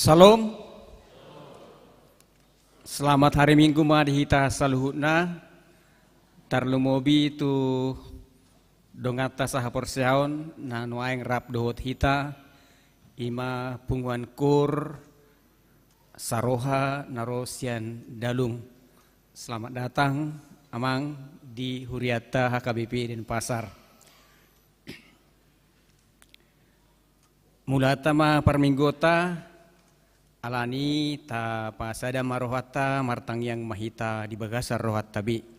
Salam. Selamat hari Minggu madhita saluhutna. Tarlumobi tu dongata sahaporsehaon na nuaing rap dohot hita ima pungwan kur saroha narosian dalung. Selamat datang amang di Huriata HKBP Denpasar. Mulatama parminggota alani ta pasada marohata martang yang mahita di bagasar rohat tabi.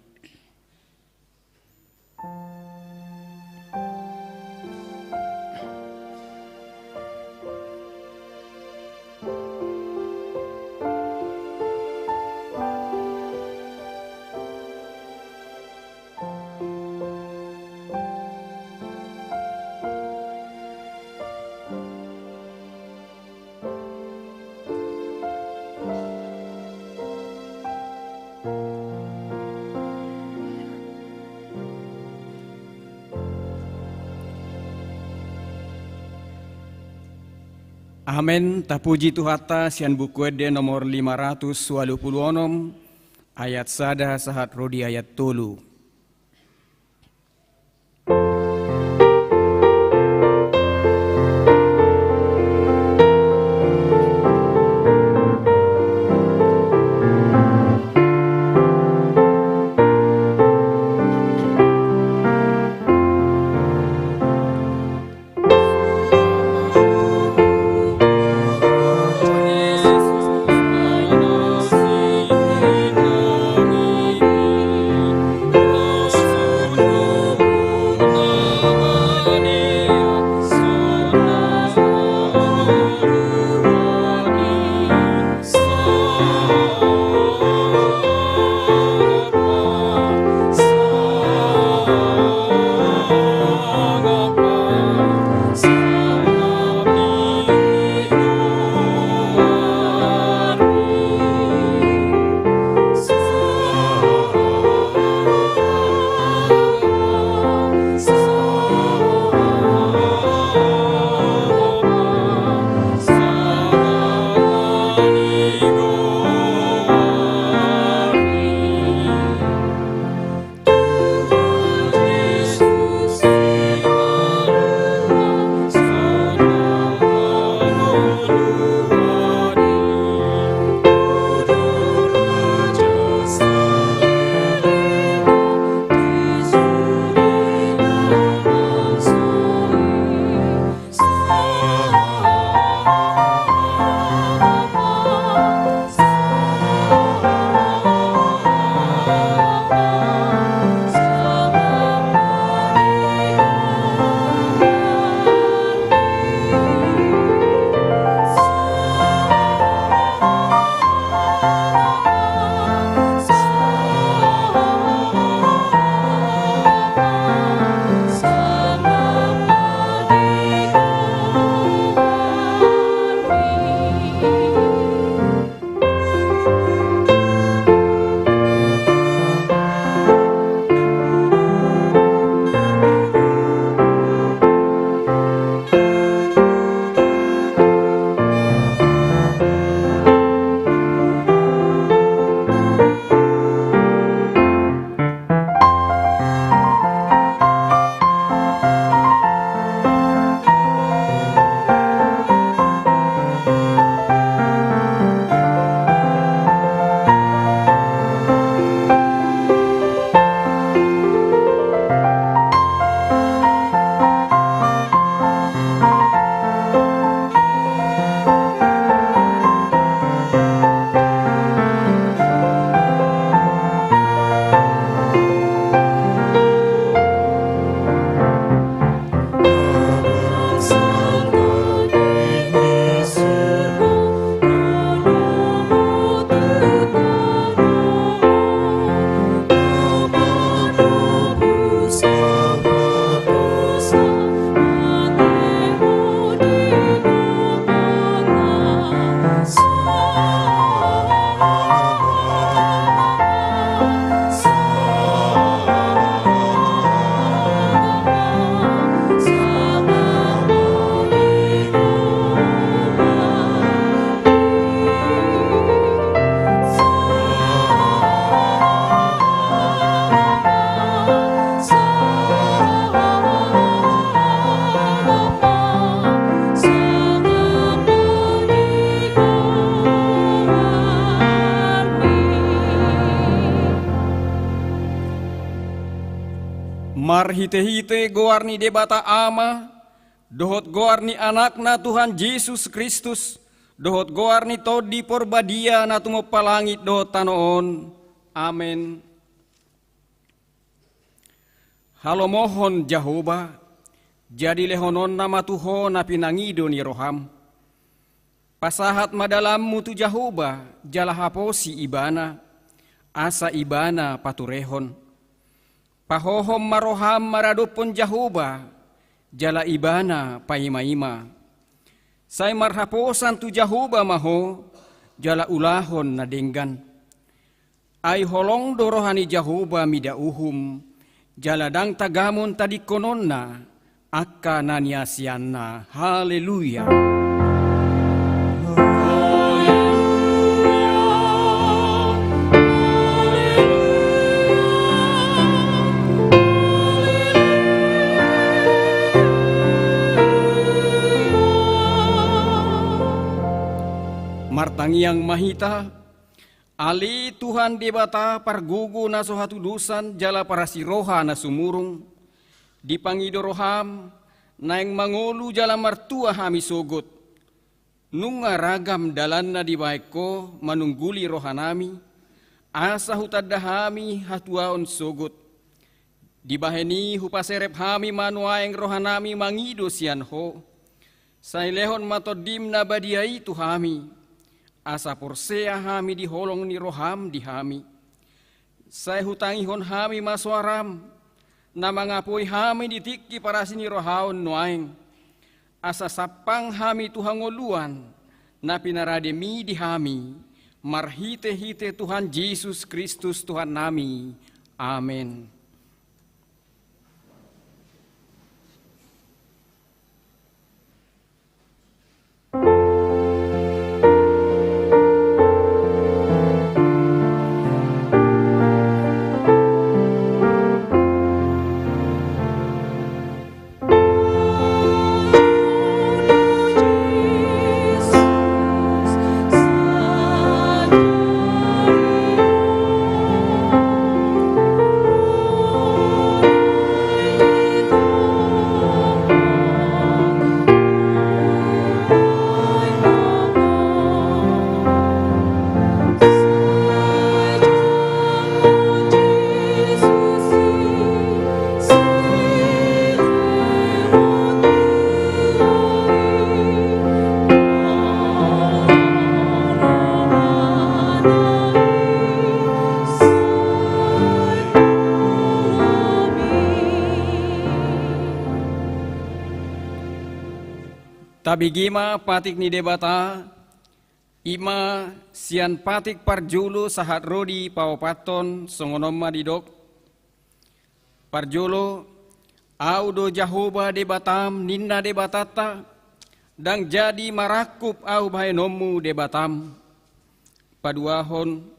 Amen, tapuji Tuhata sian buku ede nomor 586 ayat sada sahat rodi ayat tolu. Marhite-hite goarni debata ama, dohot goarni anakna Tuhan Yesus Kristus, dohot goarni todi porbadia na tumopalangit dohot tanoon. Amen. Halo mohon Jehovah, jadi lehonon nama Tuhan na pinangido ni roham. Pasahat madalammu tu Jehovah, jala haposi ibana, asa ibana paturehon. Pahohom maroham maradopon Jehovah, jala ibana paima-ima. Say marhaposan tu Jehovah maho, jala ulahon na denggan. Ay holong dorohani Jehovah midauhum, jala dang tagamon tadi kononna, akka naniasianna. Haleluya. Martangiang mahita, ali Tuhan debata pargugu na sohatu dusan jala para siroha na sumurung, dipangido roham na yang mangolu jala martua hami sogot, nunga ragam dalan na dibaiko manungguli rohanami, asa hutadda hami hatuaon sogot, dibaheni hupaserep hami manuaeng rohanami mangido sianho, sailehon matodim na badiai tu hami, asa porsea hami di holong ni roham di hami. Saya hutangihon hami maswaram, na mangapoi hami ditiki para sini rohaon nuaing. Asa sapang hami tuhangoluan, na pinarademi di hami, marhite-hite Tuhan Yesus Kristus Tuhan nami. Amen. Tabigima patik ni debata, ima sian patik parjulu sahat rodi pawapaton songonoma didok. Parjulu, audo Jehovah debatam ninna debatata, dang jadi marakup au bahenomu debatam. Paduahon,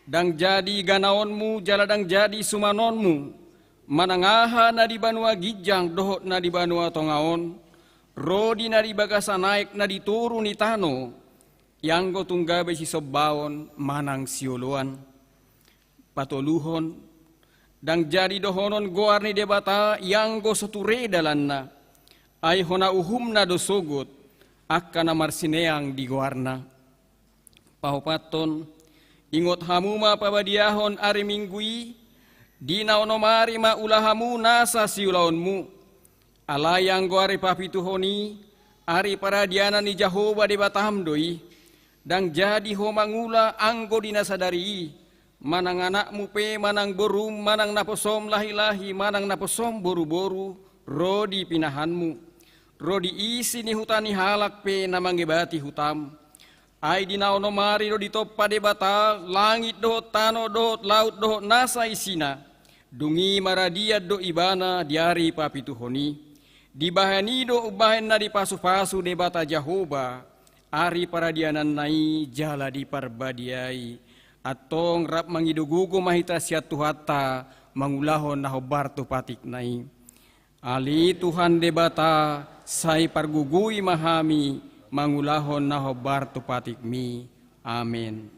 dang jadi ganaonmu jala dang jadi sumanonmu, manangaha na di banua gijang dohot na di banua tongaon, rodi na di bagasa naik na dituru ni tano, yang go tunggabe si sobaon manang siuluan. Patoluhon, dang jadi dohonon goar ni debata yang go soture dalan na, ay hona uhum na dosogot, akka na marsineang di goarna. Pahupaton, ingot hamuma pabadiahon ari minggui, di naonomari maulahamu nasa siulaonmu, alayang go ari papituhoni, ari paradiana ni Jehovah debatam doi, dang jadi ho mangula anggo dinasadari, manang anakmu pe manang borum, manang naposom lahi-lahi, manang naposom boru-boru, rodi pinahanmu, rodi isi ni hutani halak pe namanggebati hutam, ay dinaonomari rodi toppa debata, langit dohot tano dohot laut dohot nasa isina, dungi maradiat do ibana diari papituhoni. Dibahani do ubahen na di pasu-pasu debata Jehovah, ari paradianan nai jala di parbadiai, atong rap mangidugugo mahita siat tuhata, mangulahon na hobarto patik nai. Ali Tuhan debata, say pargugui mahami, mangulahon na hobarto patik mi. Amen.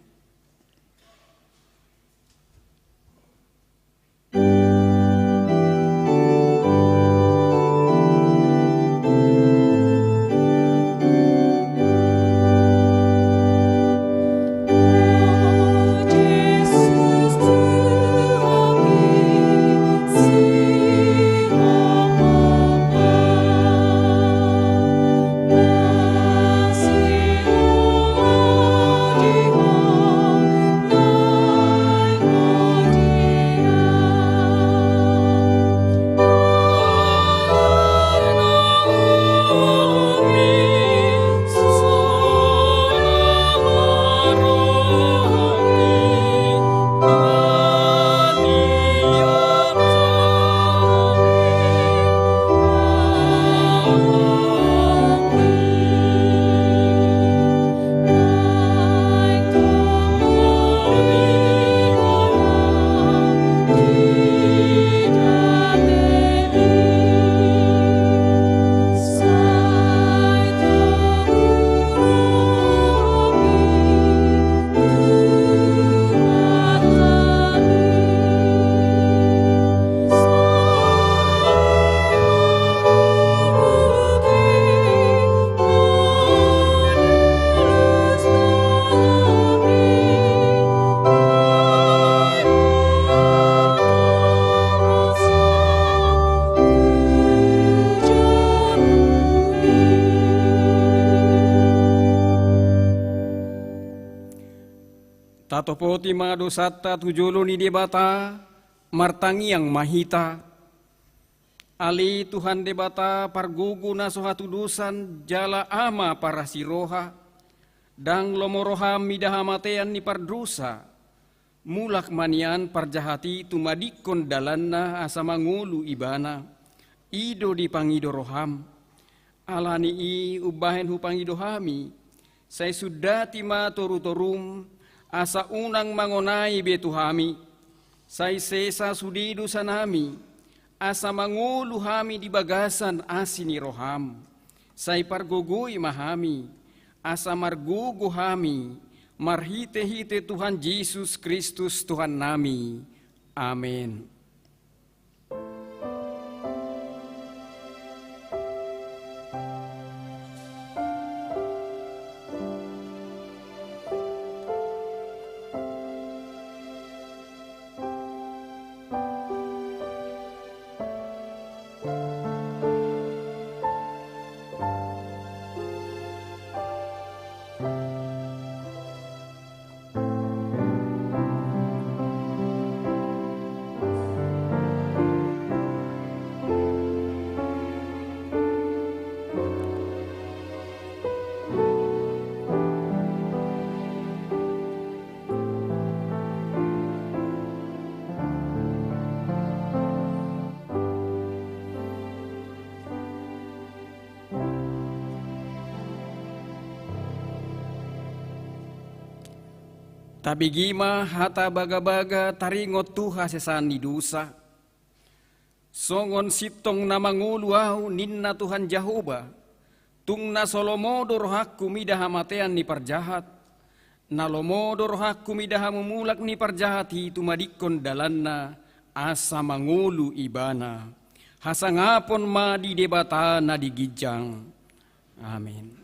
Sapoti mga dosata tujulo ni debata, martangi yang mahita. Ali Tuhan debata pargugu na sohatu dusan jala ama para siroha, dang lomoroham midahamatean ni pardusa, mulak manian parjahati tumadikon dalanna asa mangulu ibana, ido di pangido roham, alani i ubahen hu pangido hami, saya sudah tima toru-torum, asa unang mangonai betu hami, saya sesa sudidu sanami, asa mangulu hami di bagasan asini roham, saya pargugui mahami, asa margugu hami, marhite-hite Tuhan Yesus Kristus Tuhan nami. Amin. Tabigima hata baga-baga taringot tuha sesani dosa. Songon sitong na manguluaw ninna Tuhan Jahoba. Tung na solomodo rohakku midahamatean ni parjahat. Na lomodo rohakku midahamumulak ni parjahat hitu madikon dalanna asa mangulu ibana. Hasangapon ma di debata na digijang. Amin.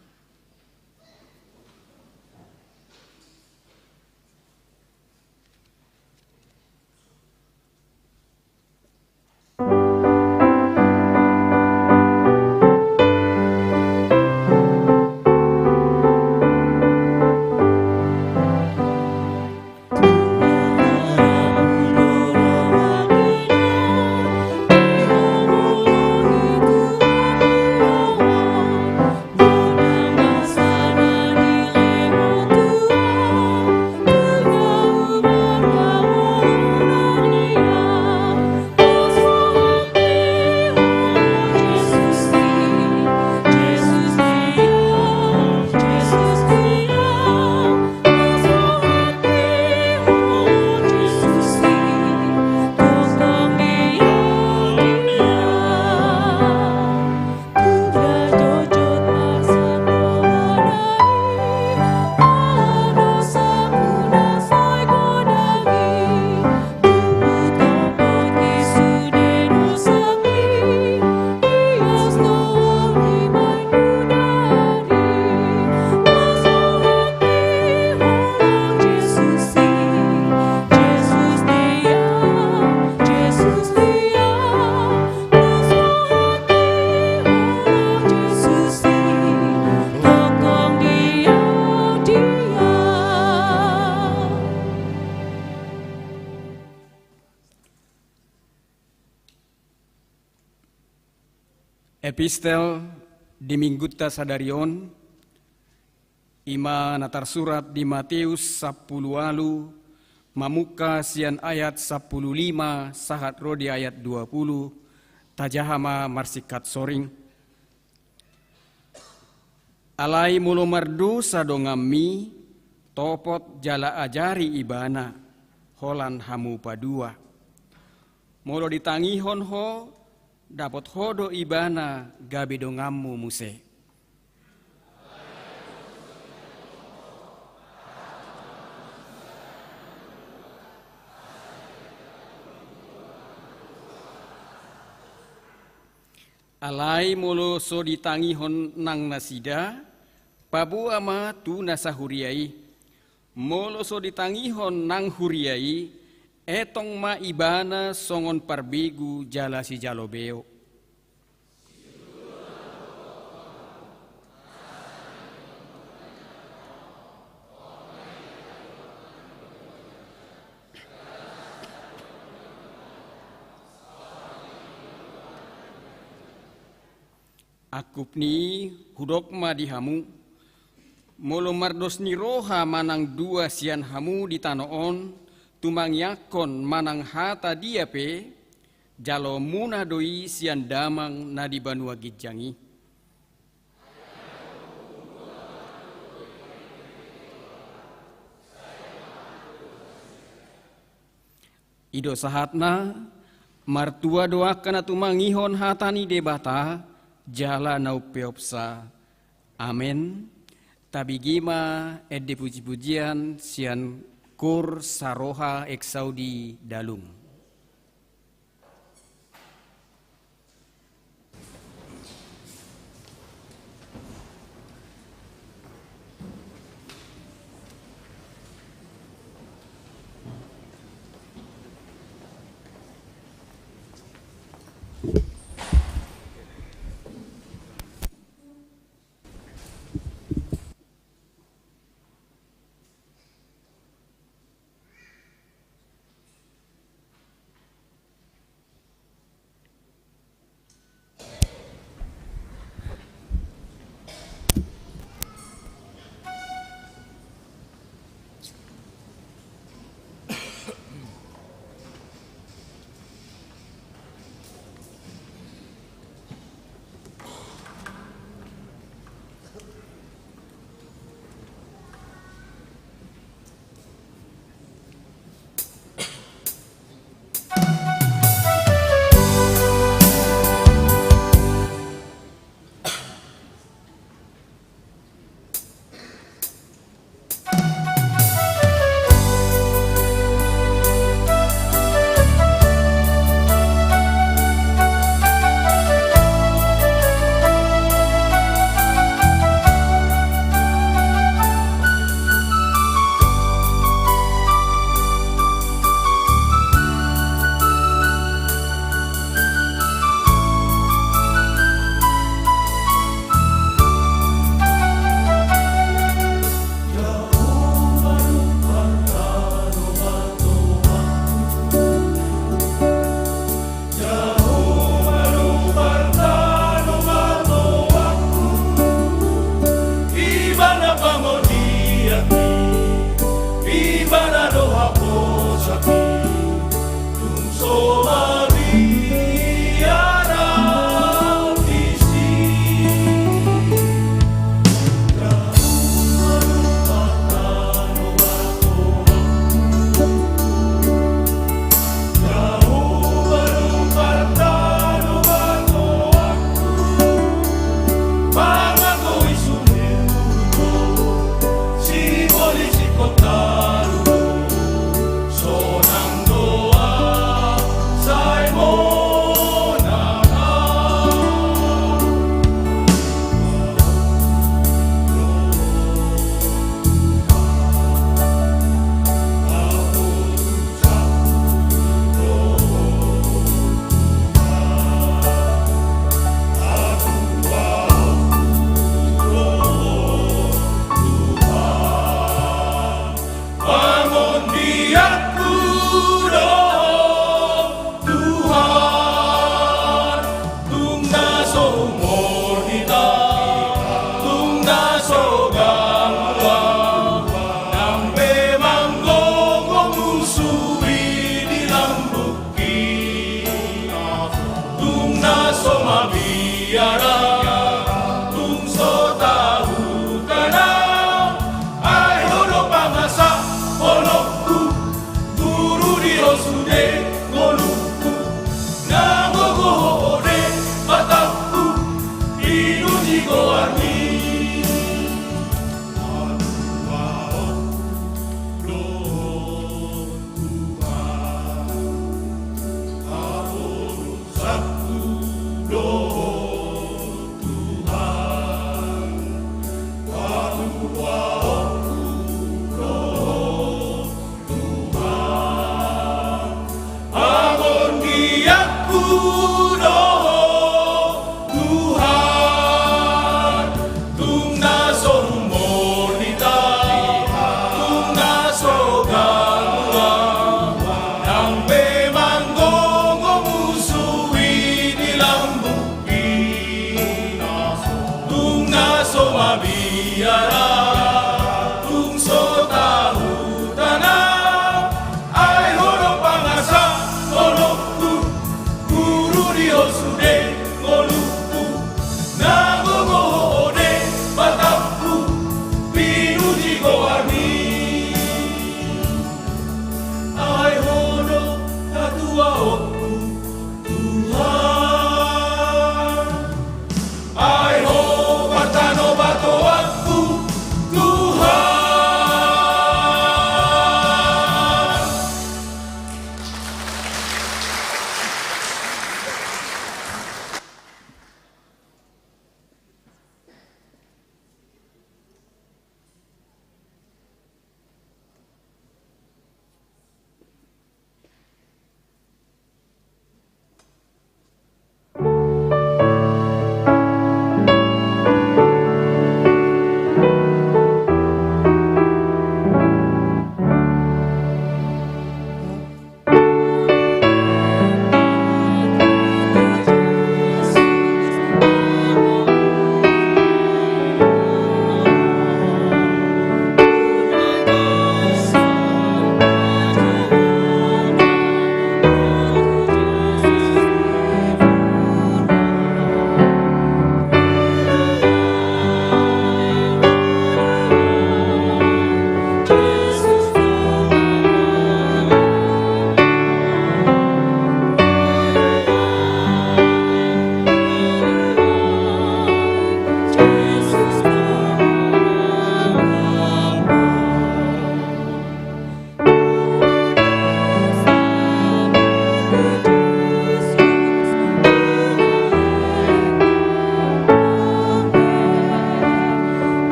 Epistel di Mingguta Sadarion, ima natar surat di Matius 10 alu, mamuka sian ayat 15 sahat rodi ayat 20, tajahama marsikat soring. Alai mulu merdu sadongami, topot jala ajari ibana, holan hamu padua. Molo ditangihon ho, dapat hodo ibana gabe dongammu muse. Alai molo so ditangihon nang nasida, pabu ama tu nasahuriai. Molo so ditangihon nang huriai, etong ma ibana songon parbigu jala si jalobeo. Akupni hudokma di hamu, molo mardos ni roha manang dua sian hamu di tanoon, tumang yakon manang hata dia pe, jalo muna doi sian damang na di banua gijangi. Ido sahatna, martua doakan tumang ihon hatani debata, jala nau peopsa. Amin. Tabigima edde puji-pujian sian kur saroha eksaudi dalung.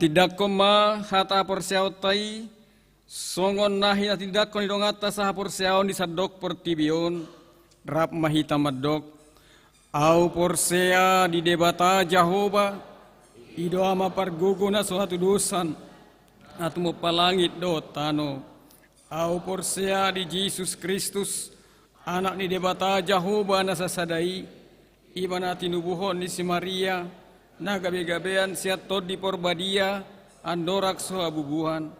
Atidak koma hata porseautai songon nahi atidak kon idongata saha porseaon di sadok pertibion rap mahita madok au porsea di debata Jahoba ido ama parguguna suatu dosan atu mo palangit do tano au porsea di Yesus Kristus anak di debata Jahoba nasasadai ibana tinubuhon di si Maria na gabe-gabean siat tod di porbadia andorak so abubuhan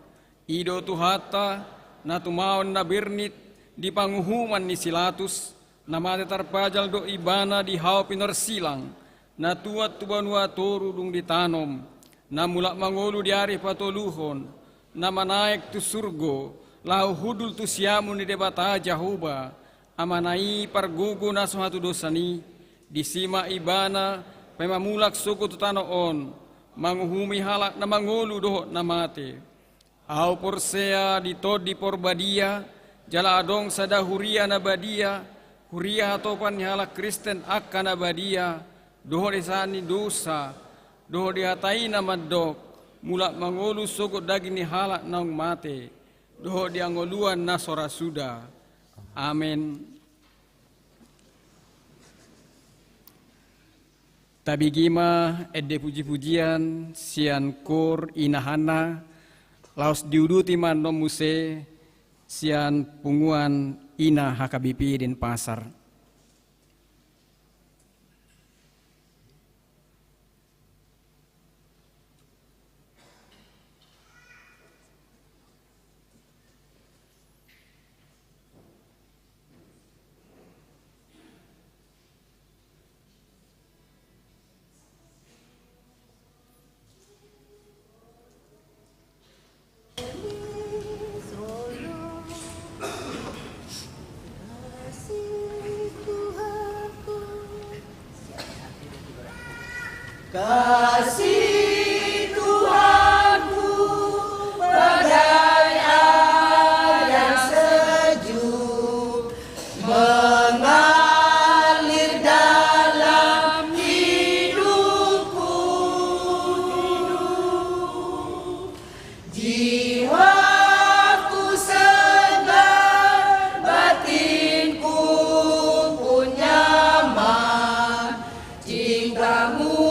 ido tuhata na tumaon na birnit di panguhuman ni silatus na mate tarpajal do ibana di hao pinorsilang na tuat tubanua toru dung ditanom na mulak mangolu di ari patoluhon na manaik tu surgo lau hudul tu siamun di debata Jahoba amanai pargugu na suatu dosani di sima ibana pemamulak suku tutanoon manguhumi halak na mangolu doh na mate au porsea di tod di porbadia jala adong sada huria na badia huria hatopan halak Kristen akan na badia doh desani dosa doh dihatai na madok mulak mangolu suku daging ni halak naung mate doh diangoluan na sora suda. Amin. Tabigima edde puji-pujian sian kur inahana laos diuduti mandom muse sian punguan ina HKBP den pasar. Kasih Tuhanku bagai air yang sejuk mengalir dalam hidupku, jiwaku segar, batinku pun nyaman, cintamu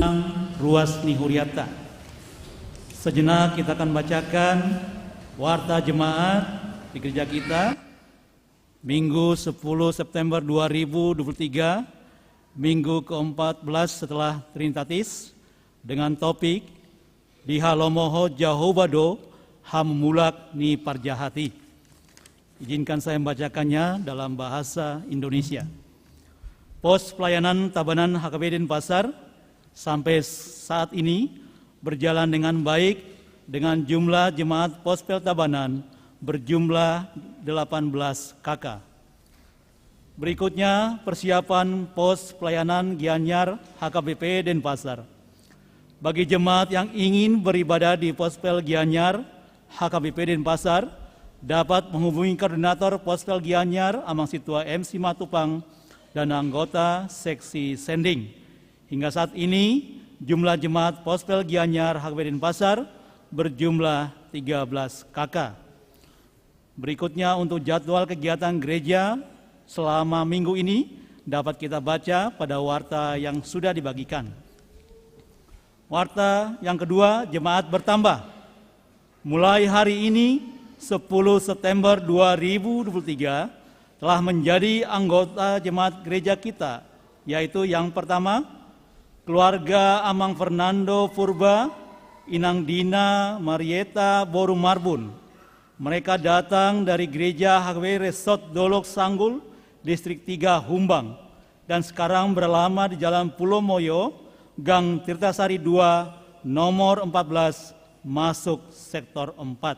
Inang Ruasni Huriata. Sejenak kita akan bacakan warta jemaat di gereja kita Minggu 10 September 2023, Minggu ke-14 setelah Trinitatis, dengan topik Dihalomoho Jahobado Hammulak ni Parjahati. Izinkan saya membacakannya dalam bahasa Indonesia. Pos pelayanan Tabanan HKBP Denpasar sampai saat ini berjalan dengan baik dengan jumlah jemaat Pospel Tabanan berjumlah 18 KK. Berikutnya persiapan pos pelayanan Gianyar HKBP Denpasar. Bagi jemaat yang ingin beribadah di Pospel Gianyar HKBP Denpasar dapat menghubungi koordinator Pospel Gianyar Amang Situa MC Matupang dan anggota seksi sending. Hingga saat ini jumlah jemaat Pospel Gianyar HKBP Denpasar berjumlah 13 KK. Berikutnya untuk jadwal kegiatan gereja selama minggu ini dapat kita baca pada warta yang sudah dibagikan. Warta yang kedua, jemaat bertambah. Mulai hari ini 10 September 2023 telah menjadi anggota jemaat gereja kita, yaitu yang pertama, keluarga Amang Fernando Purba, Inang Dina Marieta Boru Marbun. Mereka datang dari gereja HKBP Resort Dolok Sanggul, Distrik 3 Humbang, dan sekarang berlama di Jalan Pulau Moyo, Gang Tirtasari 2, nomor 14, masuk sektor 4.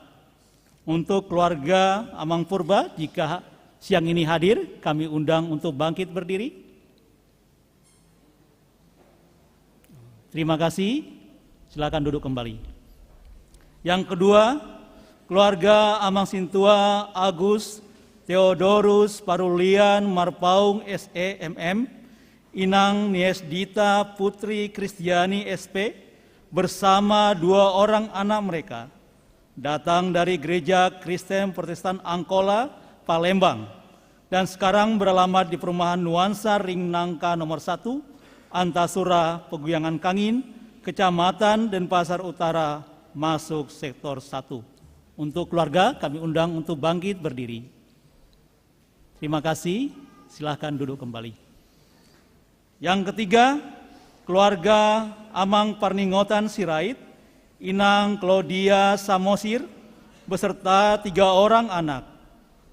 Untuk keluarga Amang Purba, jika siang ini hadir, kami undang untuk bangkit berdiri. Terima kasih, silakan duduk kembali. Yang kedua, keluarga Amang Sintua Agus Theodorus Parulian Marpaung SEMM, Inang Nies Dita Putri Kristiani SP, bersama 2 orang anak mereka, datang dari Gereja Kristen Protestan Angkola, Palembang, dan sekarang beralamat di perumahan Nuansa Ring Nangka nomor 1, Antasura, Peguyangan Kangin, Kecamatan Denpasar Utara, masuk sektor 1. Untuk keluarga kami undang untuk bangkit berdiri. Terima kasih, silahkan duduk kembali. Yang ketiga, keluarga Amang Parningotan Sirait, Inang Claudia Samosir, beserta 3 orang anak.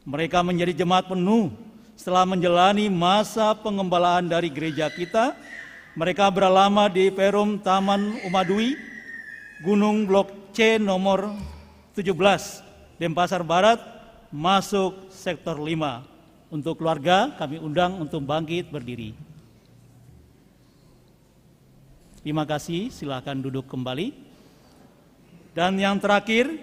Mereka menjadi jemaat penuh setelah menjalani masa pengembalaan dari gereja kita. Mereka beralama di Perum Taman Umadui, Gunung Blok C nomor 17, Denpasar Barat, masuk sektor 5. Untuk keluarga kami undang untuk bangkit berdiri. Terima kasih, silakan duduk kembali. Dan yang terakhir,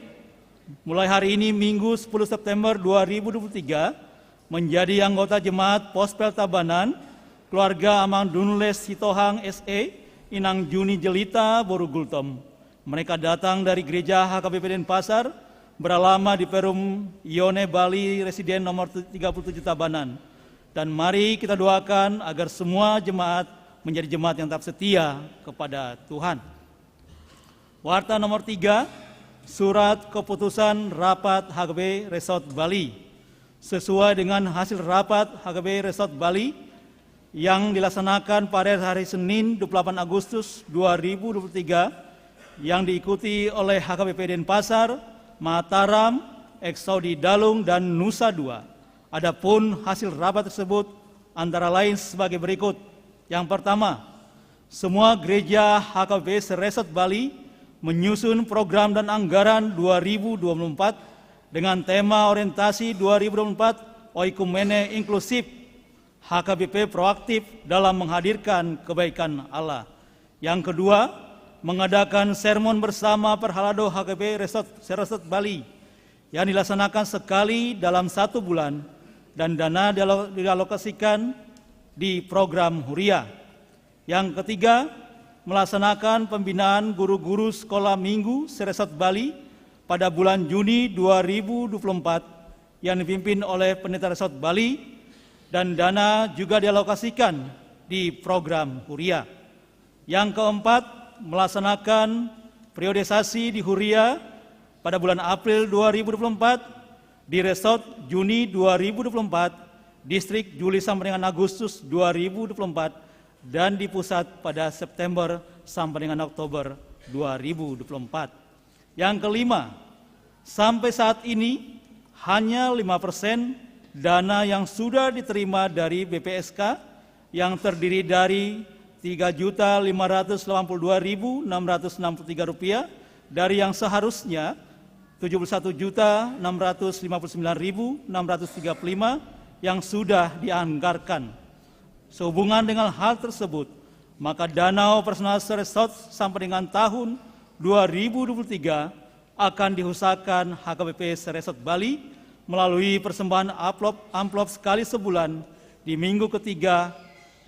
mulai hari ini Minggu 10 September 2023 menjadi anggota jemaat Pospel Tabanan keluarga Amang Dunles Sitohang SE, Inang Juni Jelita Borugultom. Mereka datang dari gereja HKBP Denpasar, beralama di Perum Ione Bali Residen nomor 37 Tabanan. Dan mari kita doakan agar semua jemaat menjadi jemaat yang tetap setia kepada Tuhan. Warta nomor 3, surat keputusan rapat HKBP Resort Bali. Sesuai dengan hasil rapat HKBP Resort Bali yang dilaksanakan pada hari Senin 28 Agustus 2023 yang diikuti oleh HKBP Denpasar, Mataram, Eksaudi Dalung, dan Nusa Dua. Adapun hasil rapat tersebut antara lain sebagai berikut. Yang pertama, semua gereja HKBP Resort Bali menyusun program dan anggaran 2024 dengan tema orientasi 2024 Oikumene Inklusif. HKBP proaktif dalam menghadirkan kebaikan Allah. Yang kedua, mengadakan sermon bersama Perhalado HKBP Resort Bali yang dilaksanakan sekali dalam 1 bulan dan dana dialokasikan di program Huria. Yang ketiga, melaksanakan pembinaan guru-guru sekolah minggu Resort Bali pada bulan Juni 2024 yang dipimpin oleh Pendeta Resort Bali, dan dana juga dialokasikan di program Huria. Yang keempat, melaksanakan periodisasi di Huria pada bulan April 2024, di Resort Juni 2024, Distrik Juli sampai dengan Agustus 2024, dan di pusat pada September sampai dengan Oktober 2024. Yang kelima, sampai saat ini hanya 5% dana yang sudah diterima dari BPSK yang terdiri dari Rp3.582.663 dari yang seharusnya Rp71.659.635 yang sudah dianggarkan. Sehubungan dengan hal tersebut, maka dana operasional resort sampai dengan tahun 2023 akan diusahakan HKBP Resort Bali melalui persembahan amplop sekali sebulan di minggu ketiga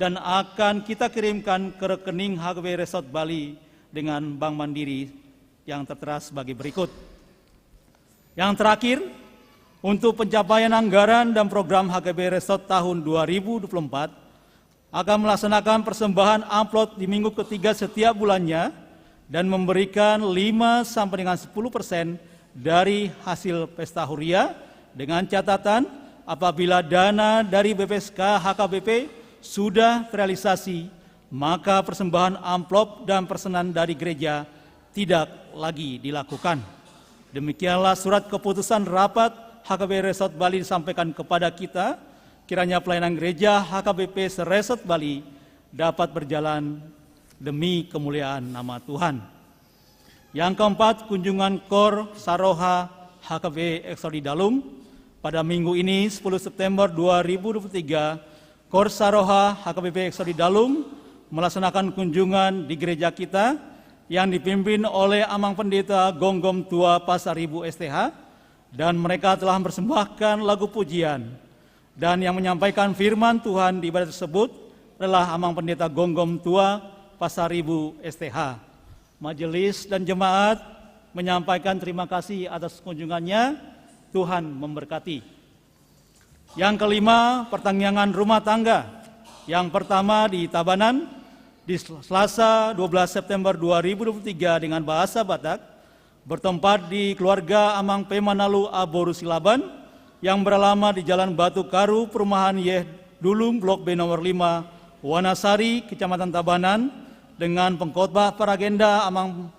dan akan kita kirimkan ke rekening HKBP Resort Bali dengan Bank Mandiri yang tertera sebagai berikut. Yang terakhir, untuk pencapaian anggaran dan program HKBP Resort tahun 2024 akan melaksanakan persembahan amplop di minggu ketiga setiap bulannya dan memberikan 5 sampai dengan 10% dari hasil pesta huria dengan catatan apabila dana dari BPSK HKBP sudah terrealisasi, maka persembahan amplop dan persenan dari gereja tidak lagi dilakukan. Demikianlah surat keputusan rapat HKBP Resort Bali disampaikan kepada kita. Kiranya pelayanan gereja HKBP Resort Bali dapat berjalan demi kemuliaan nama Tuhan. Yang keempat, kunjungan KOR Saroha HKBP Eksodi Dalung. Pada minggu ini 10 September 2023, KOR Saroha HKBP Eksodi Dalung melaksanakan kunjungan di gereja kita yang dipimpin oleh Amang Pendeta Gonggom Tua Pasaribu STH, dan mereka telah mempersembahkan lagu pujian. Dan yang menyampaikan firman Tuhan di ibadah tersebut adalah Amang Pendeta Gonggom Tua Pasaribu STH. Majelis dan jemaat menyampaikan terima kasih atas kunjungannya. Tuhan memberkati. Yang kelima, pertanggungan rumah tangga. Yang pertama di Tabanan, di Selasa 12 September 2023 dengan bahasa Batak, bertempat di keluarga Amang Pemanalu Aboru Silaban, yang beralamat di Jalan Batu Karu, Perumahan Yeh Dulung, Blok B nomor 5, Wanasari, Kecamatan Tabanan, dengan pengkhotbah paragenda Amang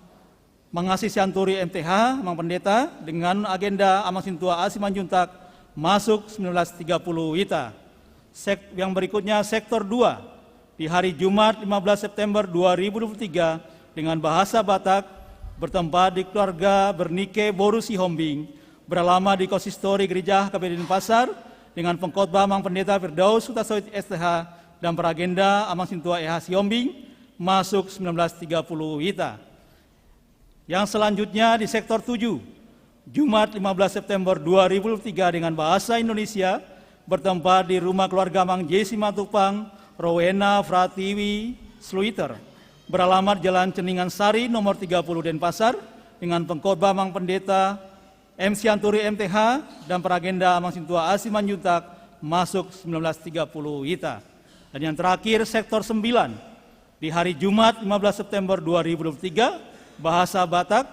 Mangasi Sianturi MTH, Amang Pendeta, dengan agenda Amang Sintua Asimanjuntak, masuk 19.30 WITA. Yang berikutnya sektor 2, di hari Jumat 15 September 2023, dengan bahasa Batak, bertempat di keluarga Bernike Boru Sihombing, beralamat di Konsistori Gereja HKBP Denpasar, dengan pengkhotbah Amang Pendeta Firdaus Sutasoit STH dan peragenda Amang Sintua EH Siombing, masuk 19.30 WITA. Yang selanjutnya di sektor 7, Jumat 15 September 2023 dengan bahasa Indonesia, bertempat di rumah keluarga Amang Jesi Matupang, Rowena Fratiwi Sluiter, beralamat Jalan Ceningan Sari nomor 30 Denpasar, dengan pengkhotbah Amang Pendeta M. Sianturi MTH dan peragenda Amang Sintua Asimanjuntak, masuk 19.30 WITA. Dan yang terakhir sektor 9, di hari Jumat 15 September 2023, bahasa Batak,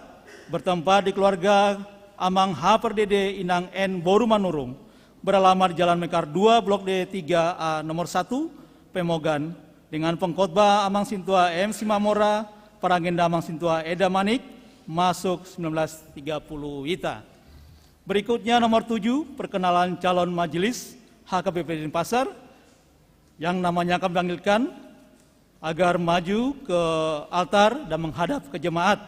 bertempat di keluarga Amang H. Perdede Inang N. Boru Manurung, beralamat Jalan Mekar 2 Blok D 3A nomor 1 Pemogan, dengan pengkhotbah Amang Sintua M. Simamora, peragenda Amang Sintua Eda Manik, masuk 19.30 WITA. Berikutnya nomor 7, perkenalan calon majelis HKBP Denpasar, yang namanya kami panggilkan agar maju ke altar dan menghadap ke jemaat.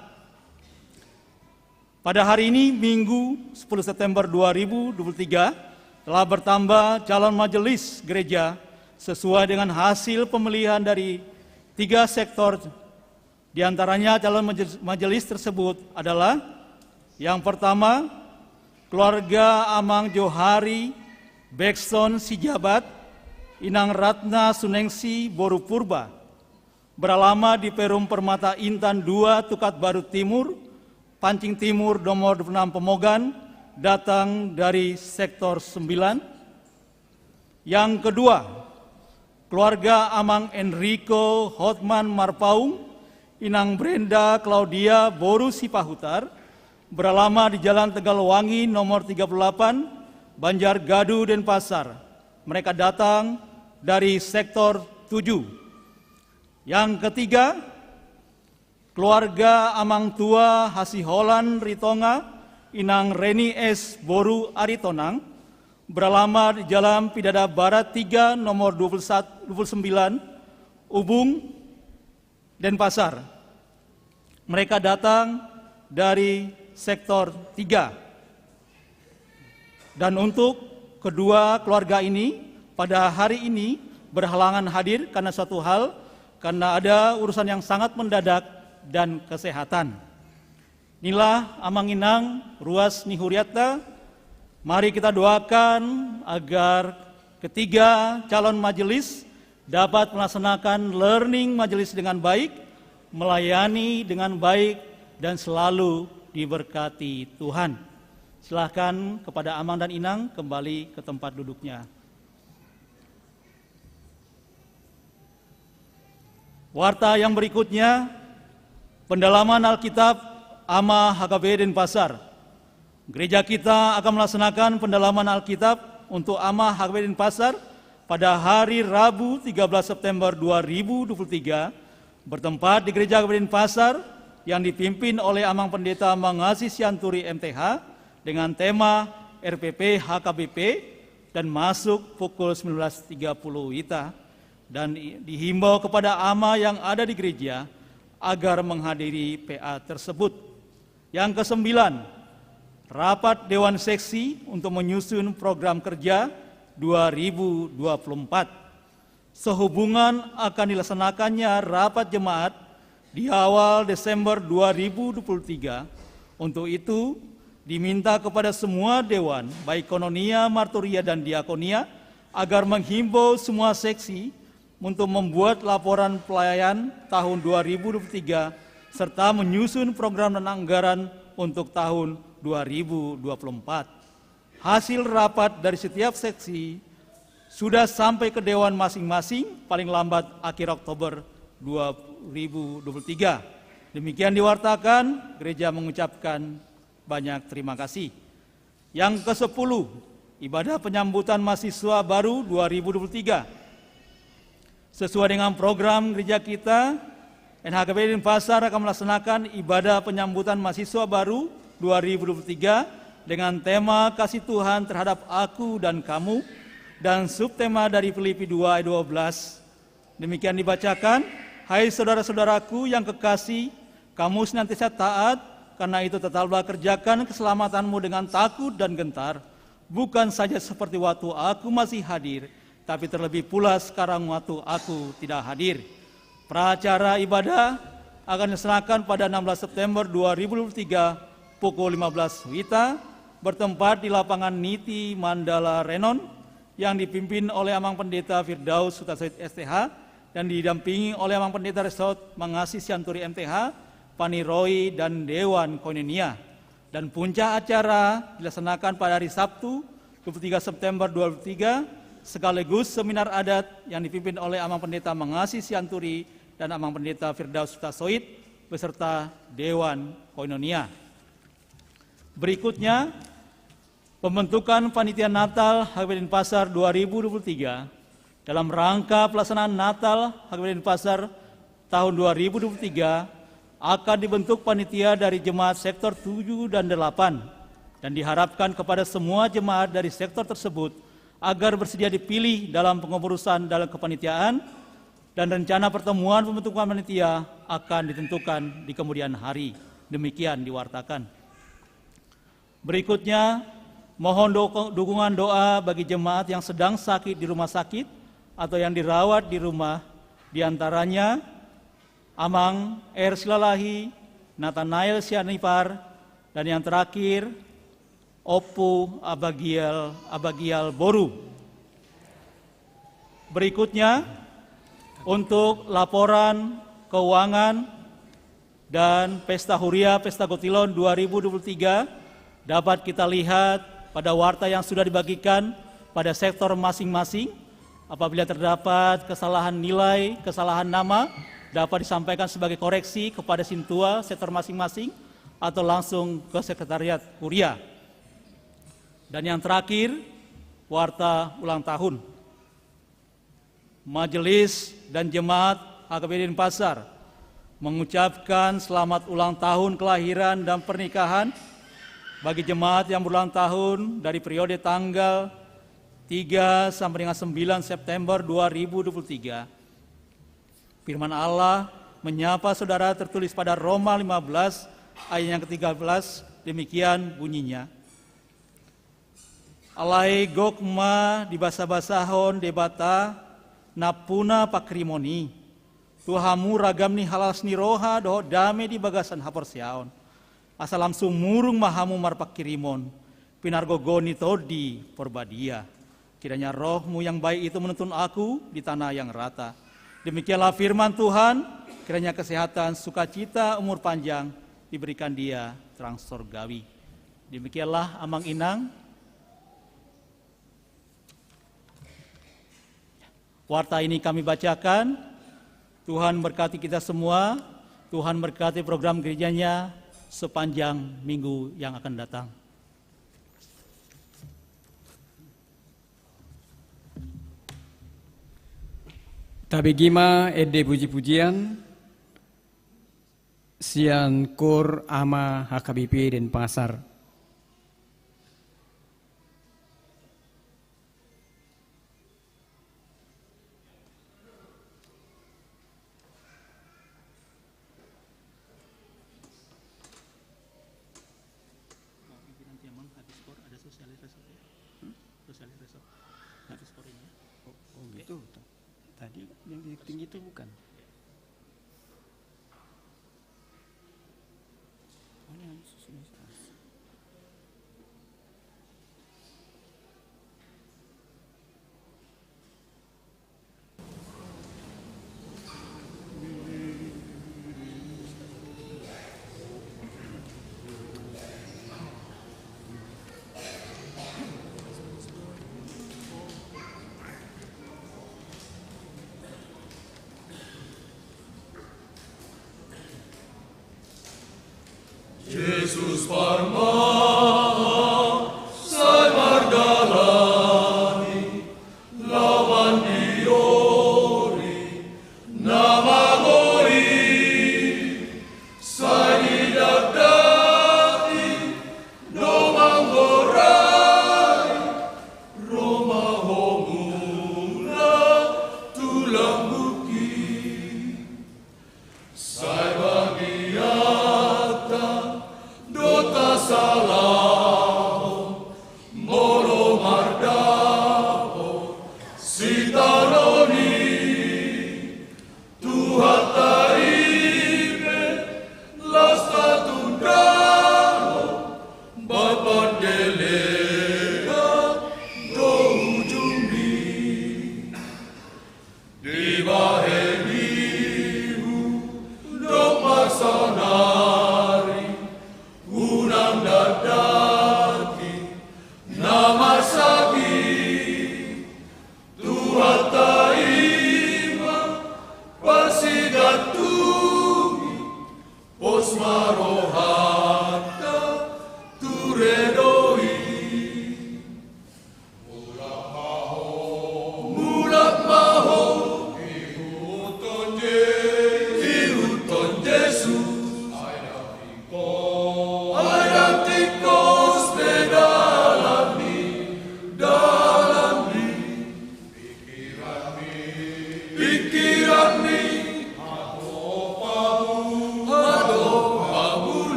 Pada hari ini, Minggu 10 September 2023, telah bertambah calon majelis gereja sesuai dengan hasil pemilihan dari 3 sektor. Di antaranya calon majelis tersebut adalah yang pertama, keluarga Amang Johari Bekson Sijabat Inang Ratna Sunengsi Boru Purba, beralamat di Perum Permata Intan 2 Tukat Baru Timur, Pancing Timur nomor 26 Pemogan, datang dari sektor 9. Yang kedua, keluarga Amang Enrico Hotman Marpaung Inang Brenda Claudia Boru Sipahutar, beralamat di Jalan Tegalwangi nomor 38, Banjargadu, Denpasar. Mereka datang dari sektor 7. Yang ketiga, keluarga Amang Tua Hasiholan Ritonga, Inang Reni S. Boru Aritonang, beralamat di Jalan Pidada Barat 3 nomor 29, Ubung, Denpasar. Mereka datang dari sektor 3. Dan untuk kedua keluarga ini pada hari ini berhalangan hadir karena suatu hal, karena ada urusan yang sangat mendadak dan kesehatan. Inilah Amang Inang Ruas Nihuriata. Mari kita doakan agar ketiga calon majelis dapat melaksanakan learning majelis dengan baik, melayani dengan baik, dan selalu diberkati Tuhan. Silahkan kepada Amang dan Inang kembali ke tempat duduknya. Warta yang berikutnya, pendalaman Alkitab AMA HKB Denpasar. Gereja kita akan melaksanakan pendalaman Alkitab untuk AMA HKB Denpasar pada hari Rabu 13 September 2023 bertempat di Gereja HKB Denpasar yang dipimpin oleh Amang Pendeta Mangasi Sianturi MTH dengan tema RPP HKBP dan masuk pukul 19.30 WITA, dan dihimbau kepada AMA yang ada di gereja agar menghadiri PA tersebut. Yang kesembilan, rapat Dewan Seksi untuk menyusun program kerja 2024. Sehubungan akan dilaksanakannya rapat jemaat di awal Desember 2023. Untuk itu, diminta kepada semua dewan, baik kononia, marturia, dan diakonia, agar menghimbau semua seksi untuk membuat laporan pelayan tahun 2023 serta menyusun program dan anggaran untuk tahun 2024. Hasil rapat dari setiap seksi sudah sampai ke dewan masing-masing paling lambat akhir Oktober 2023. Demikian diwartakan, gereja mengucapkan banyak terima kasih. Yang ke-10, ibadah penyambutan mahasiswa baru 2023. Sesuai dengan program gereja kita, NHKBD Denpasar akan melaksanakan ibadah penyambutan mahasiswa baru 2023 dengan tema kasih Tuhan terhadap aku dan kamu, dan subtema dari Filipi 2 ayat 12. Demikian dibacakan, hai saudara-saudaraku yang kekasih, kamu senantiasa taat, karena itu tetaplah kerjakan keselamatanmu dengan takut dan gentar, bukan saja seperti waktu aku masih hadir, tapi terlebih pula sekarang waktu aku tidak hadir. Pracara ibadah akan dilaksanakan pada 16 September 2023 pukul 15 WITA, bertempat di lapangan Niti Mandala Renon yang dipimpin oleh Amang Pendeta Firdaus Sutasoid STH dan didampingi oleh Amang Pendeta Resort Mangasi Sianturi MTH, Paniroi, dan Dewan Koinonia. Dan puncak acara dilaksanakan pada hari Sabtu 23 September 2023 sekaligus seminar adat yang dipimpin oleh Amang Pendeta Mangasi Sianturi dan Amang Pendeta Firdaus Sutasoid beserta Dewan Koinonia. Berikutnya, pembentukan Panitia Natal HKBD Denpasar 2023 dalam rangka pelaksanaan Natal HKBD Denpasar tahun 2023 akan dibentuk panitia dari jemaat sektor 7 dan 8 dan diharapkan kepada semua jemaat dari sektor tersebut agar bersedia dipilih dalam pengurusan dalam kepanitiaan, dan rencana pertemuan pembentukan panitia akan ditentukan di kemudian hari. Demikian diwartakan. Berikutnya, mohon dukungan doa bagi jemaat yang sedang sakit di rumah sakit atau yang dirawat di rumah, diantaranya Amang R. Silalahi, Nathanael Sianipar, dan yang terakhir Opu Abagial Boru. Berikutnya, untuk laporan keuangan dan Pesta Huria Pesta Gotilon 2023 dapat kita lihat pada warta yang sudah dibagikan pada sektor masing-masing. Apabila terdapat kesalahan nilai, kesalahan nama, dapat disampaikan sebagai koreksi kepada Sintua sektor masing-masing atau langsung ke Sekretariat Kuria. Dan yang terakhir, warta ulang tahun. Majelis dan Jemaat HKBP Denpasar mengucapkan selamat ulang tahun kelahiran dan pernikahan bagi jemaat yang berulang tahun dari periode tanggal 3 sampai dengan 9 September 2023. Firman Allah menyapa saudara tertulis pada Roma 15 ayat yang ke-13, demikian bunyinya. Alai gokma di basa-basahon debata napuna pakrimoni tuhamu ragam ni halas ni roha doh dame di bagasan haporsiaon asalam sumurung mahamu marpakirimon pinargogoni todi porbadia. Kiranya rohmu yang baik itu menuntun aku di tanah yang rata. Demikianlah firman Tuhan, kiranya kesehatan, sukacita, umur panjang diberikan dia terang surgawi. Demikianlah Amang Inang. Warta ini kami bacakan. Tuhan berkati kita semua. Tuhan berkati program gerejanya sepanjang minggu yang akan datang. Tabegima ede puji-pujian sian kur ama HKBP Denpasar. Oh gitu. Tadi yang tinggi itu bukan. Oh, ini susunya. Yesus Parma, Sai Mardalani, lawan diori, nama gori, Sai didagdati, domang gorai, Roma homula, tulang bukit, Sai bagiata, dota sa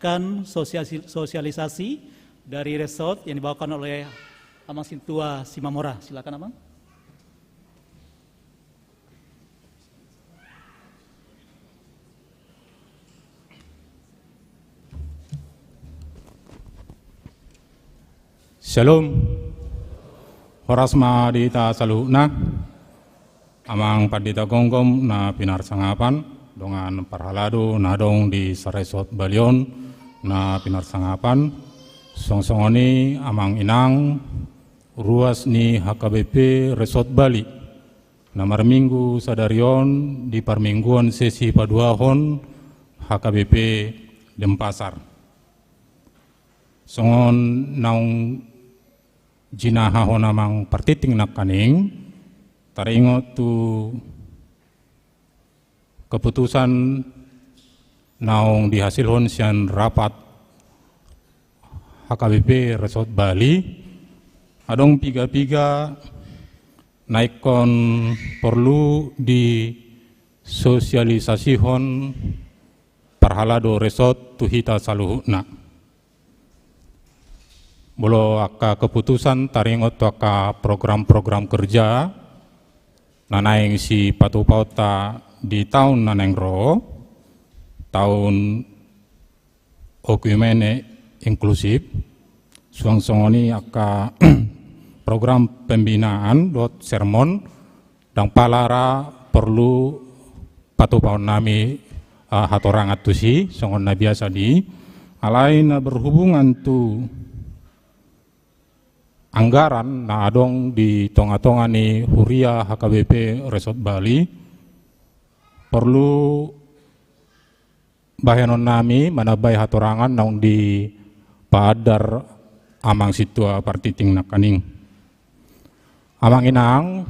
akan sosialisasi dari resort yang dibawakan oleh Amang Sintua Simamora. Silakan Amang. Shalom, horasma dita saluhna, amang padita gonggom na pinarsangapan, dengan parhalado na dong di saresot balion na pinarsangapan, songsongoni amang inang, ruas ni HKBP Resort Bali, na marminggu sadarion di parmingguan sesi paduahon HKBP Denpasar. Songon naung jinaha namang partiting nak kaning taringot tu keputusan naung dihasilhon sian rapat HKBP Resort Bali adong piga-piga naikon perlu di sosialisasihon parhalado resort tuhita saluhuna. Bolo aka keputusan taringot aka program-program kerja nanaing si patupauta di tahun naneng ro tahun okumene inklusif suang-songoni aka program pembinaan dot sermon dan palara perlu patupaun nami hatorang atusi songon na biasa di alain berhubungan tu anggaran na adong di tonga-tonga ni Huria HKBP Resort Bali perlu bahanon nami manabay hatorangan naung di paadar amang situa partiting nakaning amang inang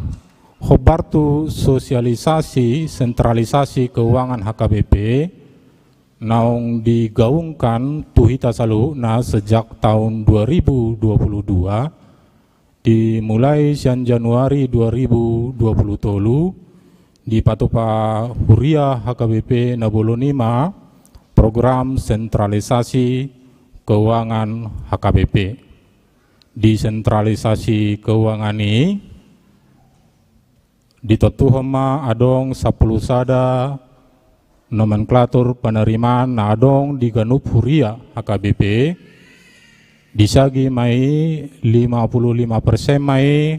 hobar tu sosialisasi sentralisasi keuangan HKBP naung digaungkan tuhita salu na sejak tahun 2022 dimulai sian Januari 2020 tolu di patupa Huria HKBP Nabolonima program sentralisasi keuangan HKBP. Di sentralisasi keuangan ini ditotuhoma adong 10 sada nomenklatur penerimaan na adong di Ganup Huria HKBP disagi mai 55% mai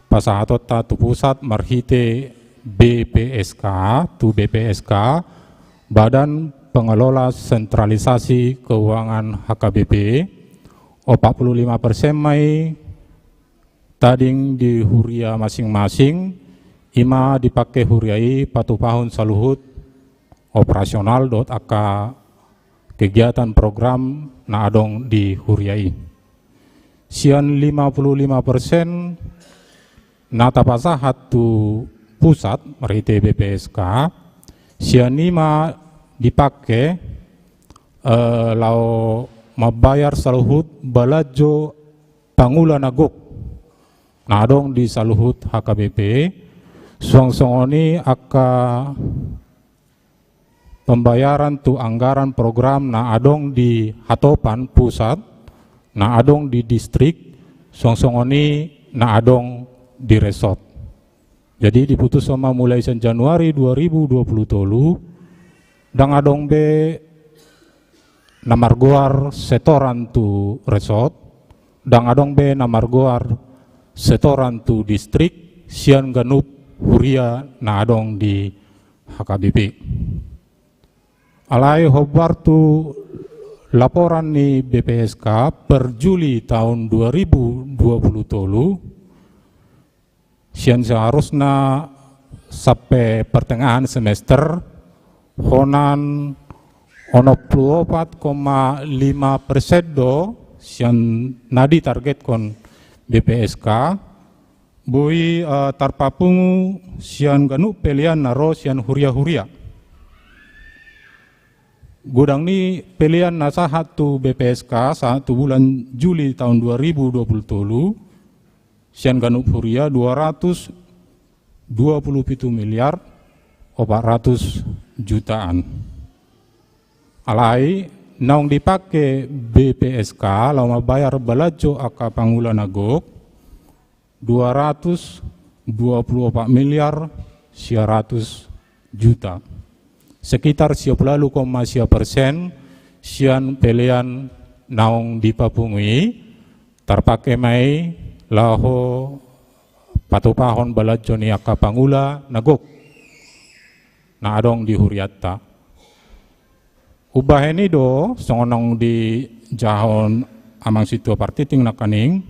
pasahatota tu pusat marhite BPSK tu BPSK Badan Pengelola Sentralisasi Keuangan HKBP 45% mai tading di Huria masing-masing ima dipakai Huriai patupahun saluhut operasional dot aka kegiatan program na adong di Huriai. Sian 55% nata pasahat tu pusat merite BPSK sian 5 dipakai lau mabayar saluhut balajo pangula nagok na adong di saluhut HKBP suang-suangoni aka pembayaran tu anggaran program na adong di hatopan pusat, na adong di distrik, song-songoni na adong di resort. Jadi diputus sama mulai sen Januari 2020 tolu, dang adong be namargoar setoran tu resort, dang adong be namargoar setoran tu distrik, sian Ganup Huria na adong di HKBP. Alai hobar tu laporan ni BPSK per Juli tahun 2020 tolu sian seharusnya sampai pertengahan semester honan 24,5% do sian nadi target kon BPSK bui tarpapungu sian Ganup pelian naro sian Huria-Huria. Gudang ni pilihan nasa satu BPSK saat bulan Juli tahun 2020 tolu sian Ganup Huria 227 miliar 400 jutaan. Alai naung dipakai BPSK lama bayar balajo aka pangula nagok 224 miliar 100 juta. Sekitar 90,% sian pelian naung dipapungui terpakai mai laho patupahon balajo ni aka pangula nagok na adong di Huriatta. Ubah ini do songonong di jahon amang situ partiting na kaning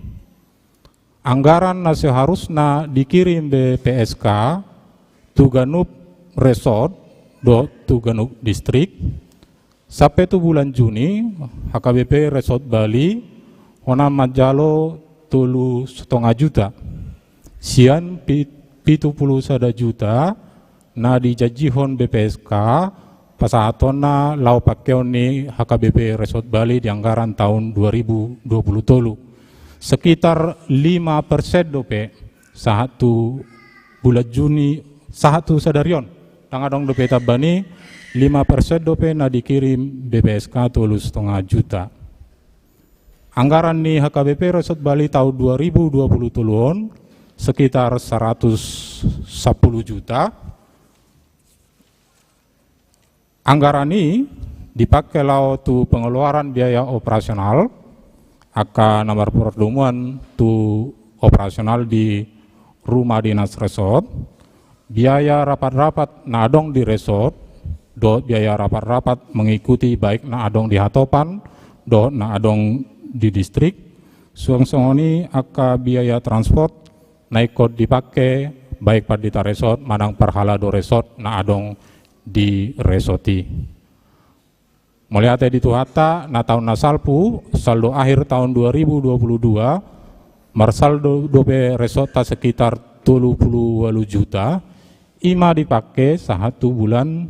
anggaran na seharusnya dikirim BPSK tuganup resort do tuganup distrik sampai tu bulan Juni HKBP Resort Bali hona majalo 3,5 juta sian 70 juta na dijajihon BPSK pasatona lau pakeo ni HKBP Resort Bali di anggaran tahun 2020 sekitar 5% dope satu bulan Juni satu sadarion tangadong dope tabani 5% dope na dikirim BPSK 3,5 juta. Anggaran ni HKBP Resort Bali tahun 2020 sekitar 110 juta. Anggaran ini dipakai lau tu pengeluaran biaya operasional aka nomor pertemuan tu operasional di rumah dinas resort, biaya rapat-rapat na adong di resort, do biaya rapat-rapat mengikuti baik na adong di Hatopan, do na adong di distrik, suang-suangoni aka biaya transport na ikut dipakai baik padita resort manang parhala do resort na adong di resoti. Mulai ate di tuhata na tahun nasalpu saldo akhir tahun 2022 marsaldo dope resota sekitar 38 juta ima dipakai satu bulan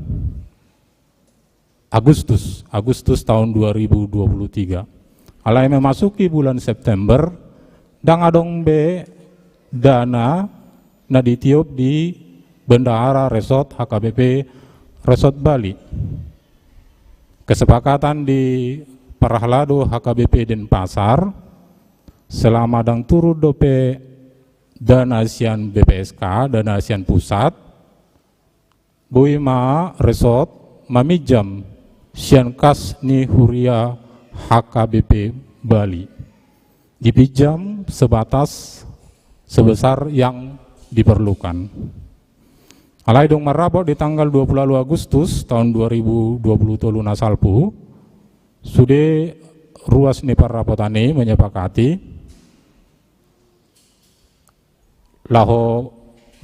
Agustus tahun 2023. Alai memasuki bulan September dang adong be dana na ditiup di Bendahara Resort HKBP Resort Bali. Kesepakatan di Parahlado HKBP Denpasar selama dang turu dope dana sian BPSK, dana sian pusat, Boima Resort mamijam sian kas ni Huria HKBP Bali. Dipijam sebatas sebesar yang diperlukan. Alai dong marabot di tanggal 20 Agustus tahun 2020 nasalpu sudah ruas ni parapotani menyepakati laho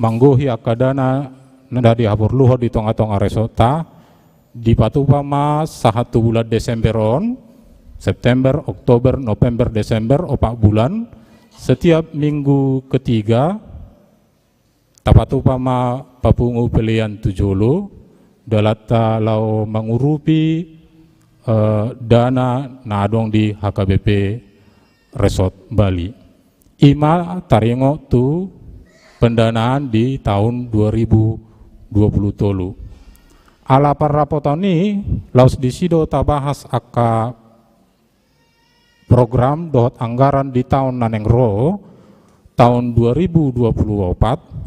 manggohi akadana nada dihapur luho di tonga-tonga resota di patupama satu bulan Desemberon, September, Oktober, November, Desember 4 bulan setiap minggu ketiga tapatupama papungu pelian tujulu dalata lau mengurupi dana nadong di HKBP Resort Bali. Ima taringo tu pendanaan di tahun 2020 tolu. Ala parapotani laus disido tabahas aka program dot anggaran di tahun nanengro tahun 2024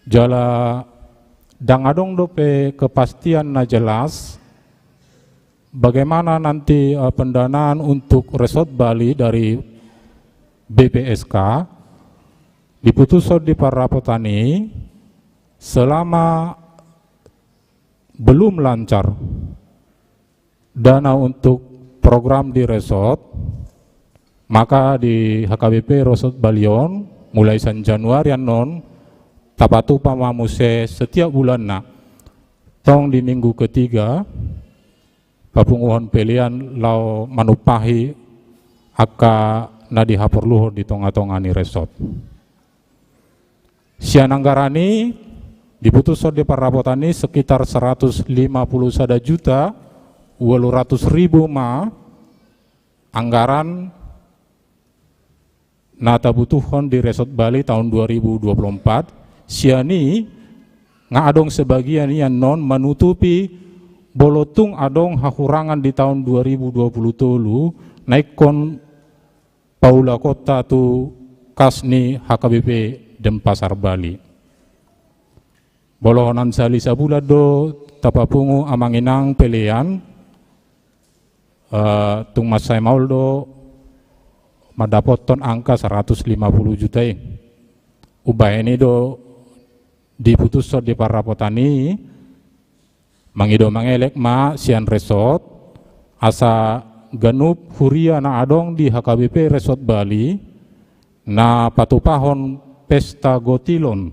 jala dangadong dope kepastian na jelas bagaimana nanti pendanaan untuk Resort Bali dari BPSK diputus di parapotani selama belum lancar dana untuk program di resort, maka di HKBP Resort Balion mulai Januari non tapatu pamamuse setiap bulan na tong di minggu ketiga papunguhon pelian lau manupahi aka nadi haperluho di tonga-tongani resort. Sian anggarani diputus di parapotani sekitar 150 juta 200.000 ma anggaran nata butuhon di Resort Bali tahun 2024 siani ngadong sebagian yang non menutupi bolotung adong hakurangan di tahun 2020 naikon Paula Kota tu kasni HKBP Denpasar Bali. Bolohonan sali sabula do tapapungu amanginang pelean tung masai mauldo madapoton angka 150 juta. Ubah ini do diputus di parapotani mangido mangelek ma sian resort asa ganup huria na adong di HKBP Resort Bali na patupahon pesta gotilon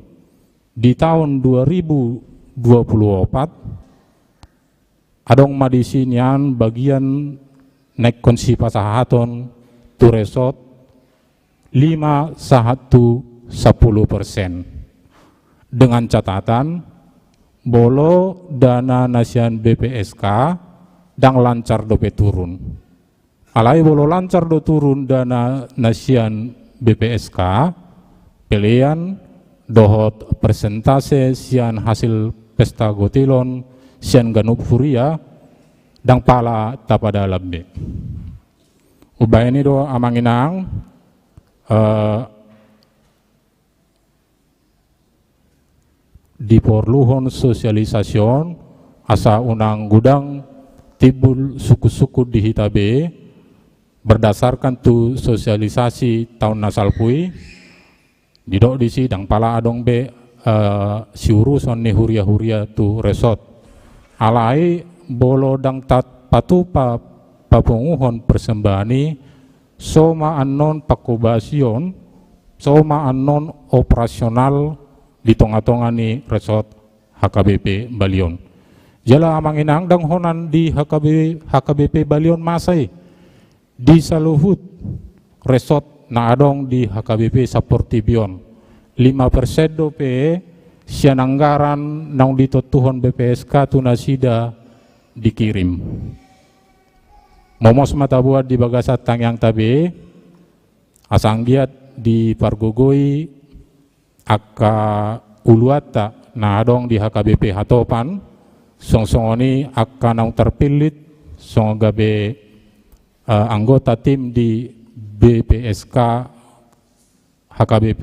di tahun 2024 adong madisinian bagian naik konsi pasahaton tu resort 5-10% dengan catatan bolo dana nasian BPSK dang lancar dope turun. Alai bolo lancar do turun dana nasian BPSK pilihan dohot persentase sian hasil pesta gotilon sian ganup furia dang pala tapada labbe. Ubah ini do amanginang diperluhon sosialisasi asa unang gudang tibul suku-suku di Hitabe berdasarkan tu sosialisasi tahun nasalpui didok di sidang pala adong be si urusan ni huria-huria tu resort alai bolo dang tat patu papunguhon persembahani soma anon pakubasion soma anon operasional di tonga-tonga ni resort HKBP Balion. Jala amanginang dang honan di HKBP Balion masay di saluhut resort na adong di HKBP Saportibion 5% dope sian anggaran nang ditotuhon BPSK tunasida dikirim. Momos mata buat di bagasat tangyang tabe asang giat di pargogoi aka uluata na adong di HKBP Hatopan songsongoni aka nang terpilih song gabe anggota tim di BPSK HKBP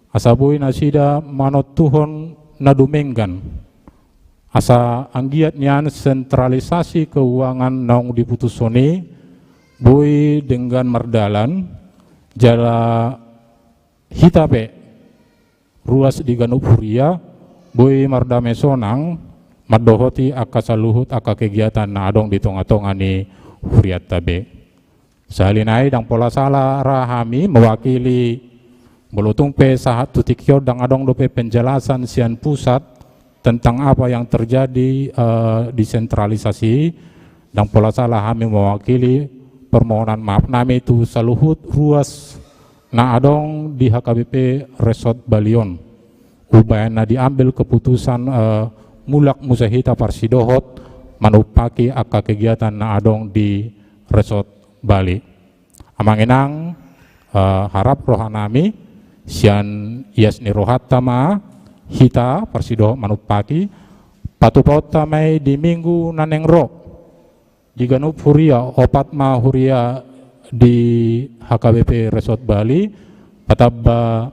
asaboy nasida manot tuhon nadumenggan asa anggiat nian sentralisasi keuangan nang diputusoni boy dengan merdalan jala hitape ruas di ganup huria boy mardame sonang madohoti aka saluhut aka kegiatan na adong di tonga-tonga ni huriat tabe. Salinai dang pola salah rahami mewakili belutung pe sahat tutikyo dang adong dope penjelasan sian pusat tentang apa yang terjadi desentralisasi dang pola salah kami mewakili permohonan maaf nami itu saluhut ruas na adong di HKBP Resort Balion. Ubahna diambil keputusan mulak musahita parsidohot manupaki aka kegiatan na adong di Resort Bali. Amanginang harap rohanami sian iasni rohatama hita parsidohot manupaki patupot tamay di minggu nanengro di ganup huria opat ma huria di HKBP Resort Bali pataba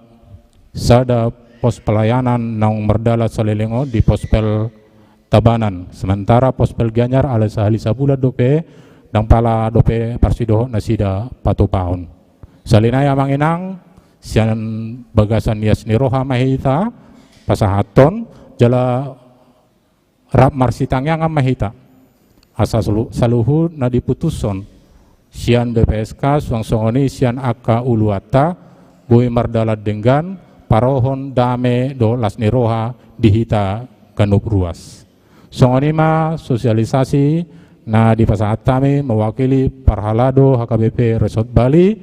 sada pos pelayanan nang merdala salelengo di pospel Tabanan sementara pospel Gianyar ala sahali sabula dope dang pala dope parsidoho nasida patupaon salinay amanginang sian bagasan yasni roha mahita pasahaton jala rap marsitangyang mahita asa saluhud na diputuson sian BPSK suang-suangoni sian aka uluata boy mardala dengan parohon dame do lasni roha dihita ganup ruas. Songonima sosialisasi na di pasahat kami mewakili parhalado HKBP Resort Bali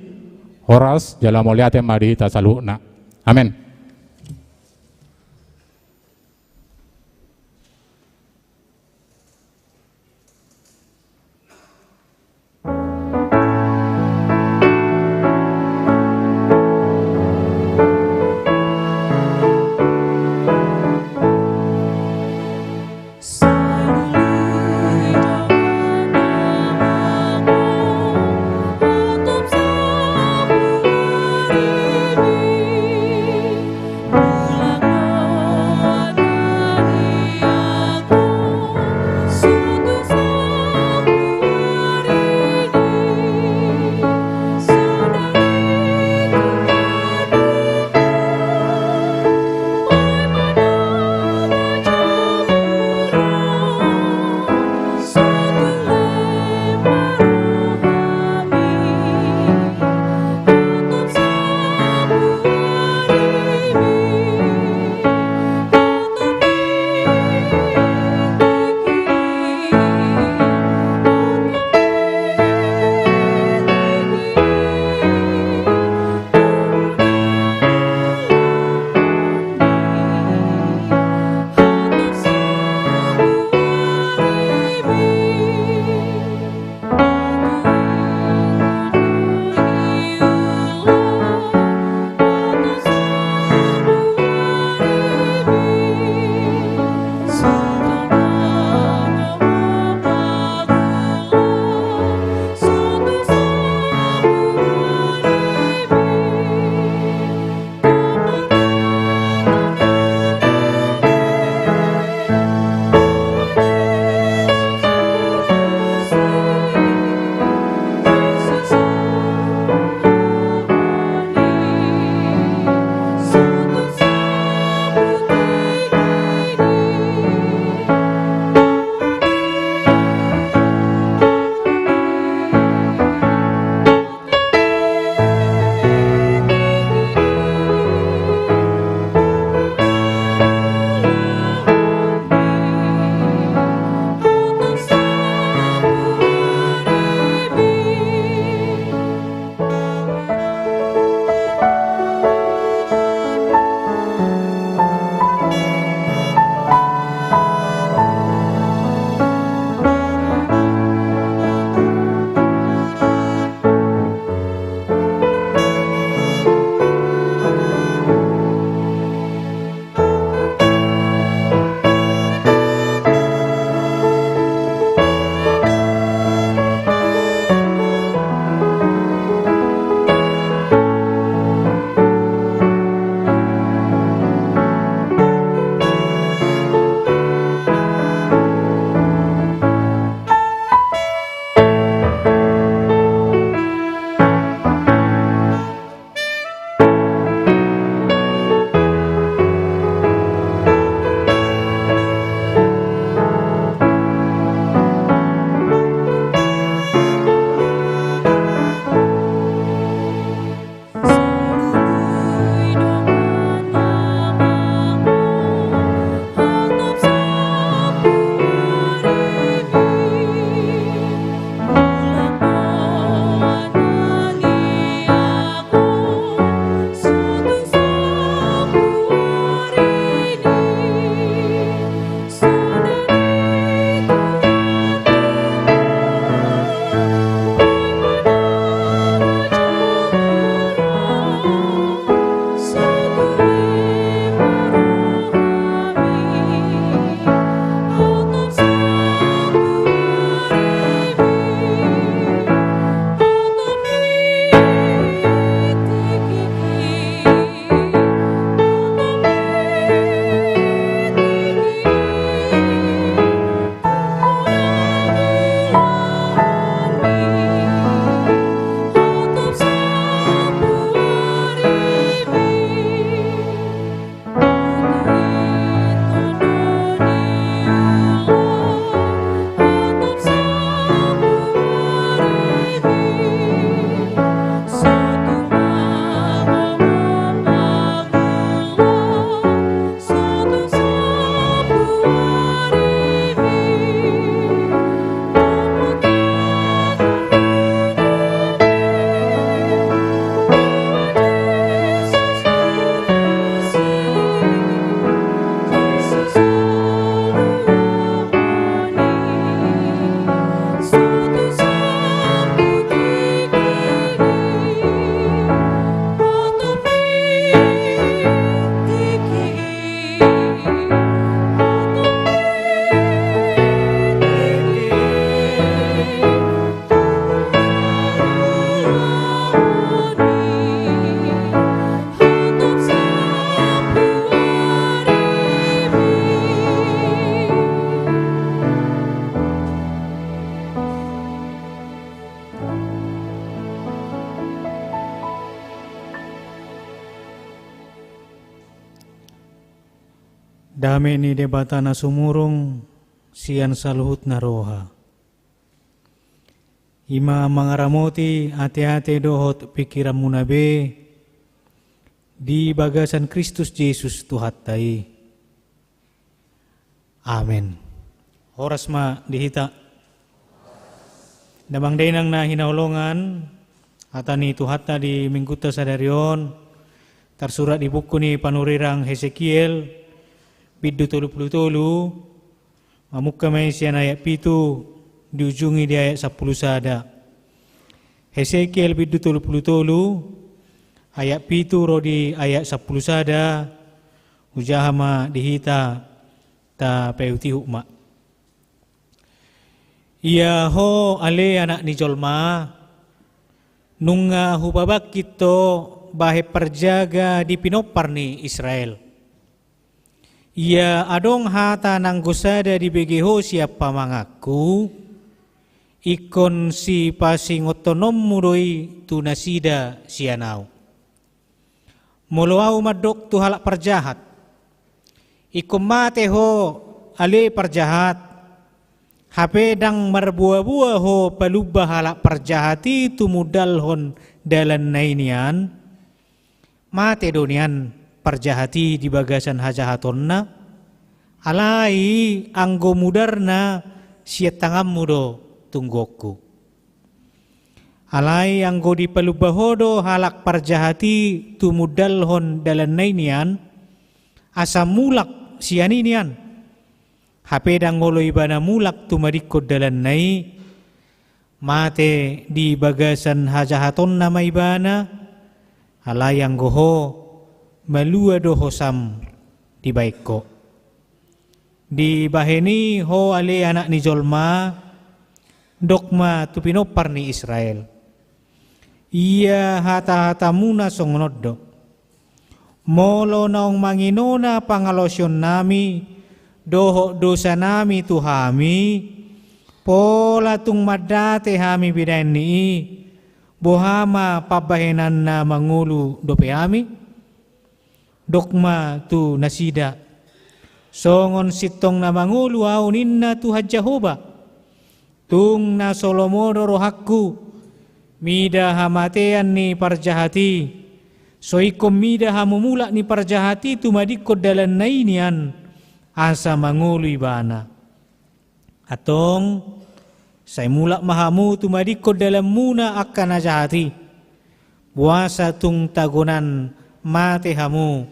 horas jala moliate madihita saluna. Amin. Dame ni debatana sumurung sian saluhut na roha. Ima mangaramoti ate-ate dohot pikiran munabe di bagasan Kristus Yesus Tuhattai. Amen. Horas ma dihita. Damang dainang na hinaulungan atani Tuhatta di mingguta sadarion tersurat di buku ni panurirang Hesekiel biddu 30 mamukka may siya ayat 7 diujungi di ayat 10 sada. Hesekiel biddu 30 ayat 7 rodi ayat 10 sada ujahama dihita ta peuti hukma. Ia ho ale anak ni jolma nunga hubabak kito bahe perjaga di pinopar ni Israel. Ia adong hata nang gusada di begeho siapa mangaku ikon si pasingotonom muroi tunasida sianau. Moloau madok tu halak perjahat. Ikom mate ho ale perjahat. Hape dang marbuah-buah ho palubah halak perjahati tu mudal hon dalan nainian. Mate donian perjahati di bagasan hajahatonna. Alai anggo mudarna siat tangam mudo tunggoku. Alai anggo di palubah hodo halak perjahati tu mudal hon dalan nainian. Asam mulak sianinian. Hape dang ngolo ibana mulak tumarikod dalan nai mate di bagasan hajahaton nama ibana alayang goho malua doho sam di baiko di baheni ho ale anak ni jolma dokma tu pinopar ni Israel iya hata-hata muna songnoddo molo naong manginona pangalosyon nami doho dosa nami tu hami pola tung madate hami bidain ni bohama pabahenan na mangulu dope hami dokma tu nasida songon sitong na mangulu aunin na tu hajahoba tung na solomodo rohakku mida hamatean ni parjahati soikom mida hamumula ni parjahati tu madikod dalan nainian asa mangulu ibana atong say mulak mahamu tumadikod dalam muna akan najahati buasa tung tagunan mate hamu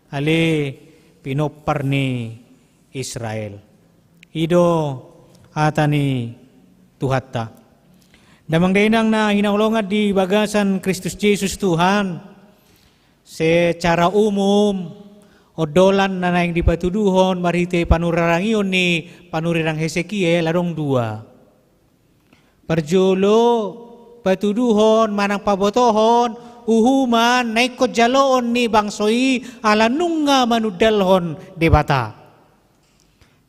ale pinopar ni Israel ido atani Tuhatta damang dainang na hinaulongan di bagasan Kristus Yesus Tuhan secara umum odolan na naing dipatuduhon marite panurarangion ni panurirang Hesekiel adong dua. Perjolo patuduhon manang pabotohon uhuman naikot jaloon ni bangsoi ala nunga manudalhon debata.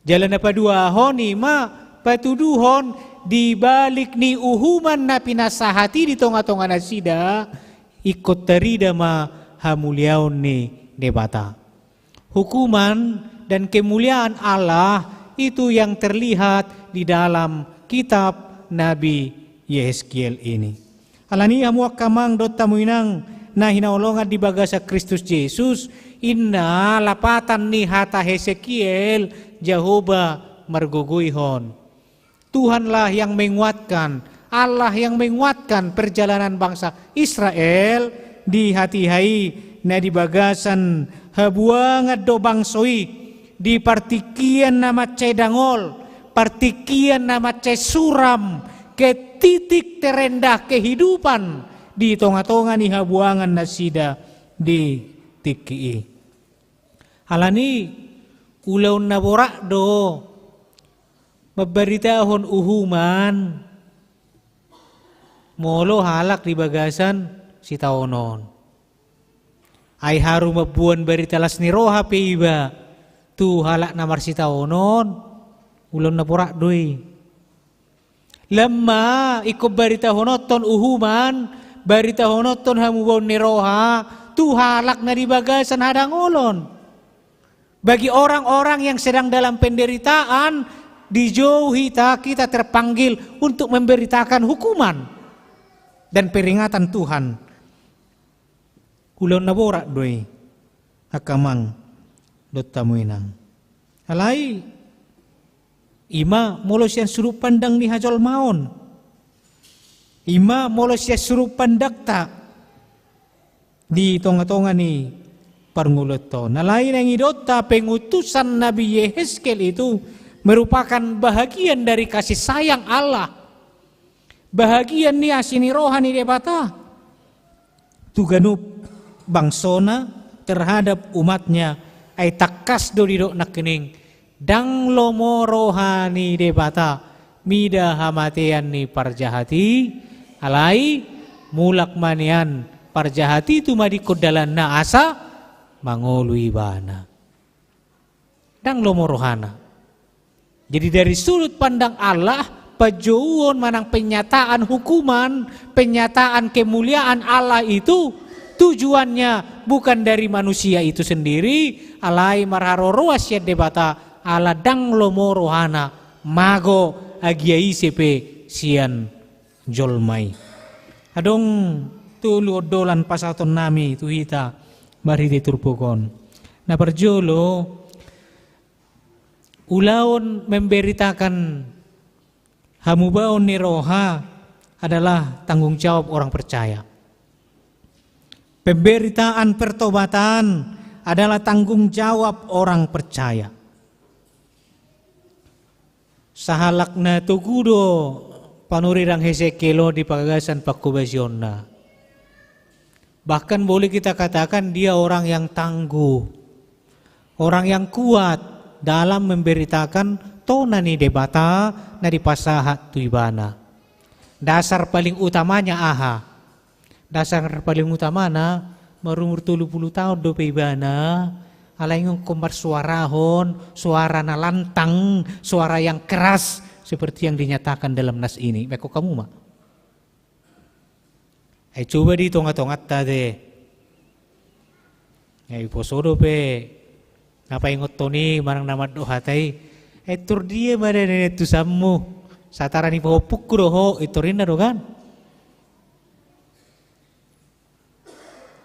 Jalan na paduahon ni ma patuduhon di balik ni uhuman na pinasahati di tonga-tonga nasida ikot terida ma hamuliaon ni debata. Hukuman dan kemuliaan Allah itu yang terlihat di dalam kitab Nabi Yeskiel ini. Alani hamuak kamang dot tamuinang na hinaulongan di bagasa Kristus Yesus inna lapatan ni hata Hesekiel Jehovah margogoihon. Tuhanlah yang menguatkan, Allah yang menguatkan perjalanan bangsa Israel di hati-hai na di bagasan habuangat do bangsoi di partikian nama cedangol partikian nama suram ke titik terendah kehidupan di tonga-tonga ni habuangan nasida di tiki halani ulaun naborak do memberitahon uhuman molo halak di bagasan si taonon ay haru mabuan baritalas ni roha peiba tu halak namar si taonon ulon na porak doi lemma ikut barita honoton uhuman barita honoton hamubon ni roha tu halak na di bagasan hadang ulon Bagi orang-orang yang sedang dalam penderitaan, dijauhi kita terpanggil untuk memberitakan hukuman dan peringatan Tuhan. Ulon naborak doi akamang dotamuinang. Alai ima molos yang suruh pandang ni hajol maon. Ima molos yang suruh pandakta di tonga-tonga ni parnguloto. Nalain yang idota pengutusan Nabi Yehezkel itu merupakan bahagian dari kasih sayang Allah. Bahagian ni asini rohani debata. Tuganup bangsona terhadap umatnya ay takas do didok nakening dang lomo rohani debata mida hamatean ni parjahati alai mulak manian parjahati tu madikodalan na asa mangolui bana dang lomo rohana. Jadi dari sudut pandang Allah, pejauhan manang penyataan hukuman, penyataan kemuliaan Allah itu tujuannya bukan dari manusia itu sendiri. Alai marharo roasyat debata ala dang lomo rohana mago agiai sepe sian jolmai. Adong tulu odolan pasaton nami tu hita mari diturpukon. Na perjolo ulaon memberitakan hamubaon ni roha adalah tanggung jawab orang percaya. Pemberitaan pertobatan adalah tanggung jawab orang percaya. Sahalakna tugudo panurirang Hesekelo di pagagasan pakubasyonna. Bahkan boleh kita katakan dia orang yang tangguh, orang yang kuat dalam memberitakan tonani debata na di pasahat tuibana. Dasar paling utamanya aha. Dasar paling utamana marumur 30 tahun do peibana alaing kombar suarahon, suara na lantang, suara yang keras seperti yang dinyatakan dalam nas ini. Beko kamu mak. Coba di tongat-tongat tadi. Posodo pe ngapa ingot Tony marang nama dohatai tur dia mana nenek tu samu satarani bawa pukul ho itu rinda dogan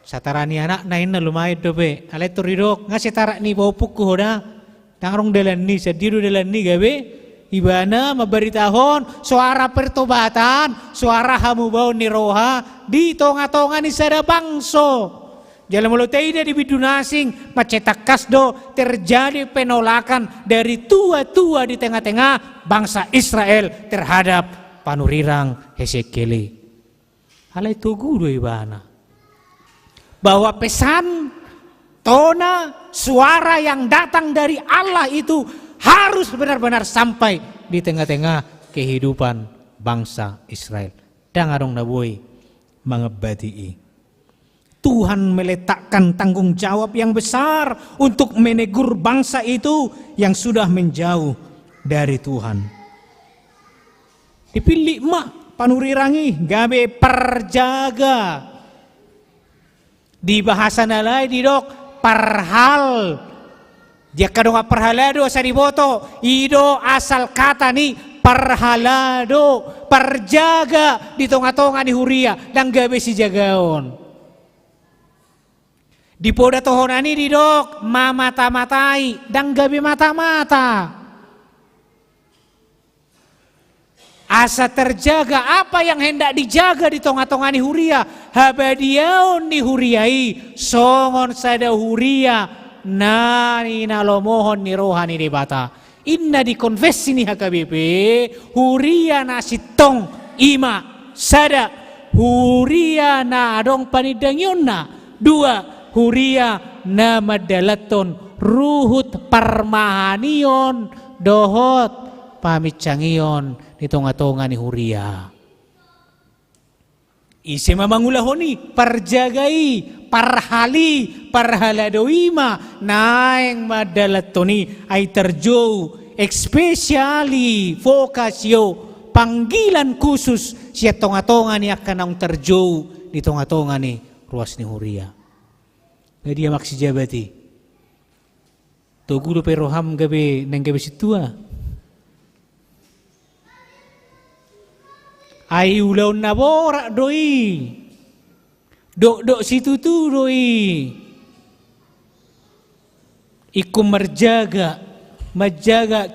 satarani anak nain na lumayan dobe ale tur ridok ngasih tarak ni bawa pukul hoda tangrong dalan ni sediru dalan ni gabe ibana memberitahon suara pertobatan suara hamu bau ni roha di tonga-tonga ni sada bangso. Jalan mulut tidak di bidun asing, macetak kasdo terjadi penolakan dari tua-tua di tengah-tengah bangsa Israel terhadap panurirang Hesekele. Hal itu guru ibana. Bahwa pesan, tona, suara yang datang dari Allah itu harus benar-benar sampai di tengah-tengah kehidupan bangsa Israel. Dangarong naboi mengebadii. Tuhan meletakkan tanggung jawab yang besar untuk menegur bangsa itu yang sudah menjauh dari Tuhan. Dipilih mak panurirangi gabe perjaga. Di bahasa nalai didok parhal. Dia kadang parhalado sa diboto ido asal kata ni parhalado perjaga di tonga-tonga di huria dan gabe si jagaon. Di poda tohonani didok mamata-matai dan gabi mata-mata. Asa terjaga apa yang hendak dijaga di tonga-tonga ni huria. Habadiaon ni huriai songon sada huria nani nalomohon ni rohani debata. Inna di konfesi ni HKBP huria na sitong ima sada huria na adong panidangyonna dua huria na madalaton ruhut parmahanion dohot pamiccangion di tonga-tonga ni huria. Isi mamangulahoni parjagai parhali parhaladoima naeng madalatoni ay terjau especially fokasyo panggilan khusus siya tonga-tonga ni akan ang terjau di tonga-tonga ni ruas ni huria. Dia maksi jabati Togu do peroham gabe nang gabe situa. Ai ulaw na bora doi. Dok situ tu doi. Iku menjaga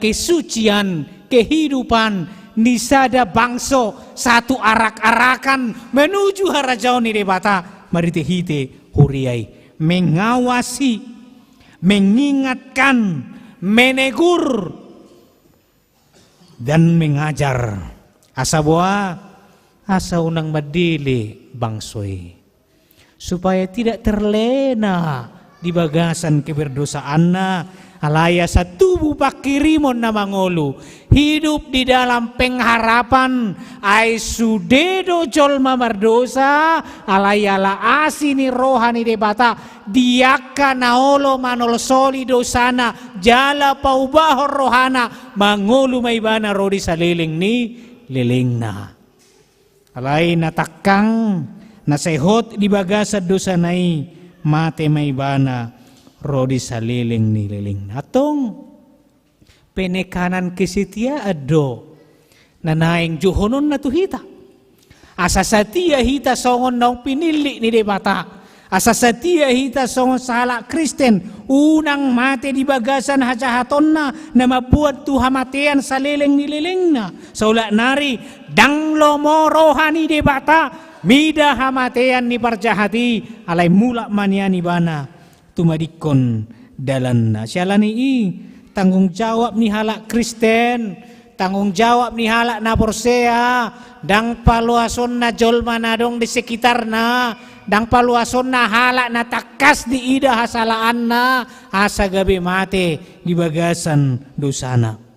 kesucian kehidupan nisada bangso satu arak-arakan menuju harajau ni debata marite hite huriai mengawasi, mengingatkan, menegur dan mengajar asa unang madili bangsoi supaya tidak terlena di bagasan keberdosaanna alaya sa tubuh pakirimon na mangolu hidup di dalam pengharapan ay sudedo jolma mardosa alaya la asini rohani debata diaka naolo manol soli dosana jala paubahor rohana mangolu maibana rodi saliling ni lilingna alay natakang nasehot di bagasa dosa nai mate maibana rodi saliling ni liling atong penekanan kesetia ado nanaing juhonon na tuhita asa satia hita songon naung pinili ni debata asa satia hita songon sala Kristen unang mate di bagasan hajahaton na mabuat tuhamatean saliling ni lilingna saula nari danglo mo rohani debata mida hamatean ni parjahati alay mula maniani bana tumadikon dalan na sialani tanggung jawab ni halak Kristen tanggung jawab ni halak na Porsea dang paluason na jolma na dong di sekitar na dang paluason na halak na takas di ida hasalaan na asa gabi mate di bagasan dosana.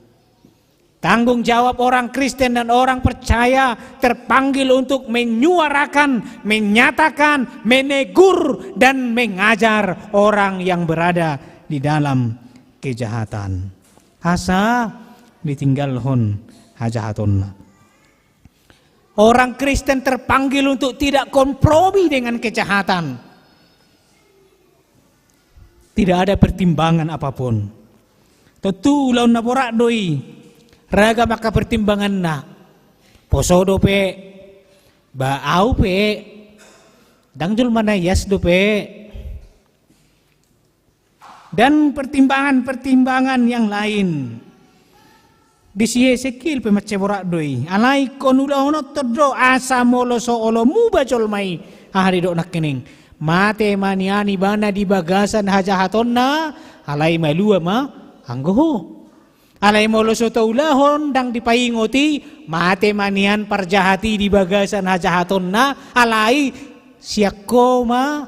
Tanggung jawab orang Kristen dan orang percaya terpanggil untuk menyuarakan, menyatakan, menegur dan mengajar orang yang berada di dalam kejahatan. Asa ditinggalhon hajahaton. Orang Kristen terpanggil untuk tidak kompromi dengan kejahatan. Tidak ada pertimbangan apapun. Tentu laun naborak doi. Raga maka pertimbangan na posodo pe baau pe dangjul manayas do pe dan pertimbangan-pertimbangan yang lain di Ezekiel pe maceborak doi alai konulahono todo asa molo so olo muba jolmai hari do nakkening mate maniani bana di bagasan hajahatonna alai malua ma anggoho alay molo so taulahon dang dipaingoti mate manian parjahati di bagasan hajahaton na alay siako ma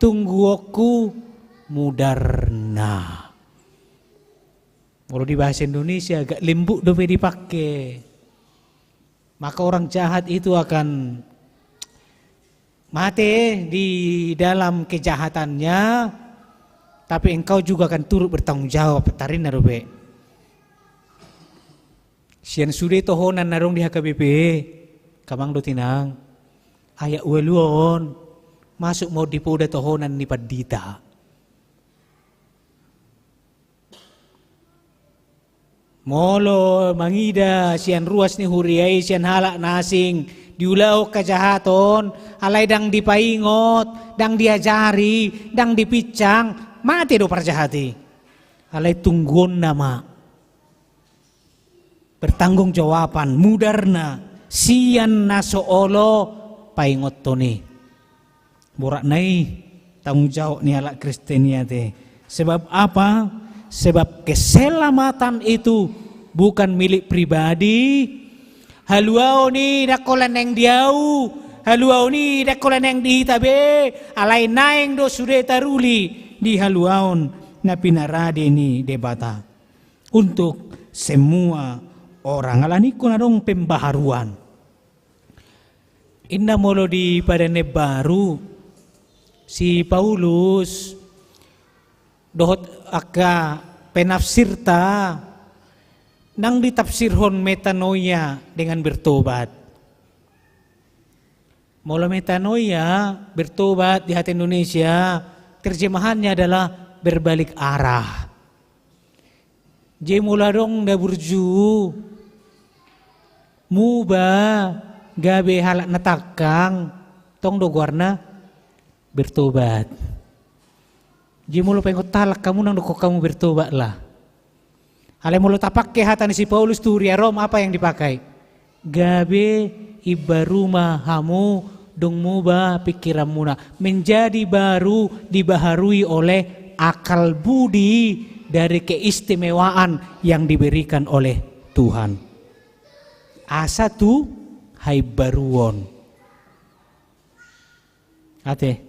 tungguoku mudarna. Kalau di bahasa Indonesia agak lembut dope dipakai. Maka orang jahat itu akan mate di dalam kejahatannya, tapi engkau juga akan turut bertanggung jawab tarin dope. Sian sude tohonan narong di HKBP kamang do tinang ayak weluon masuk mau dipoda tohonan ni padita molo mangida sian ruas ni huriai sian halak nasing diulau kejahaton alay dang dipaingot dang diajari dang dipicang mati do parjahati alay tunggon nama bertanggung jawaban mudarna sian nasoolo paingot toni borak nai tanggung jawab ni alak Kristenia te sebab apa sebab keselamatan itu bukan milik pribadi haluau ni dakolan yang diau haluau ni dakolan yang dihitabe alai naeng do sude taruli di haluaon na pinarade ni debata untuk semua orang alani ko na dong pembaharuan. Inna molo di padane baru si Paulus dohot aka penafsirta nang ditafsirhon metanoia dengan bertobat. Molo metanoia bertobat di hati Indonesia terjemahannya adalah berbalik arah. Je mula dong da burju. Muba gabe halak natakang tong do guarna bertobat. Je mula pengot talak kamu nang doko kamu bertobat lah. Ale mula tapak ke hatan si Paulus tu ria Rom apa yang dipakai? Gabe ibaruma hamu dong muba pikiranmu na menjadi baru dibaharui oleh akal budi dari keistimewaan yang diberikan oleh Tuhan. Asa tu hai baruon. Ate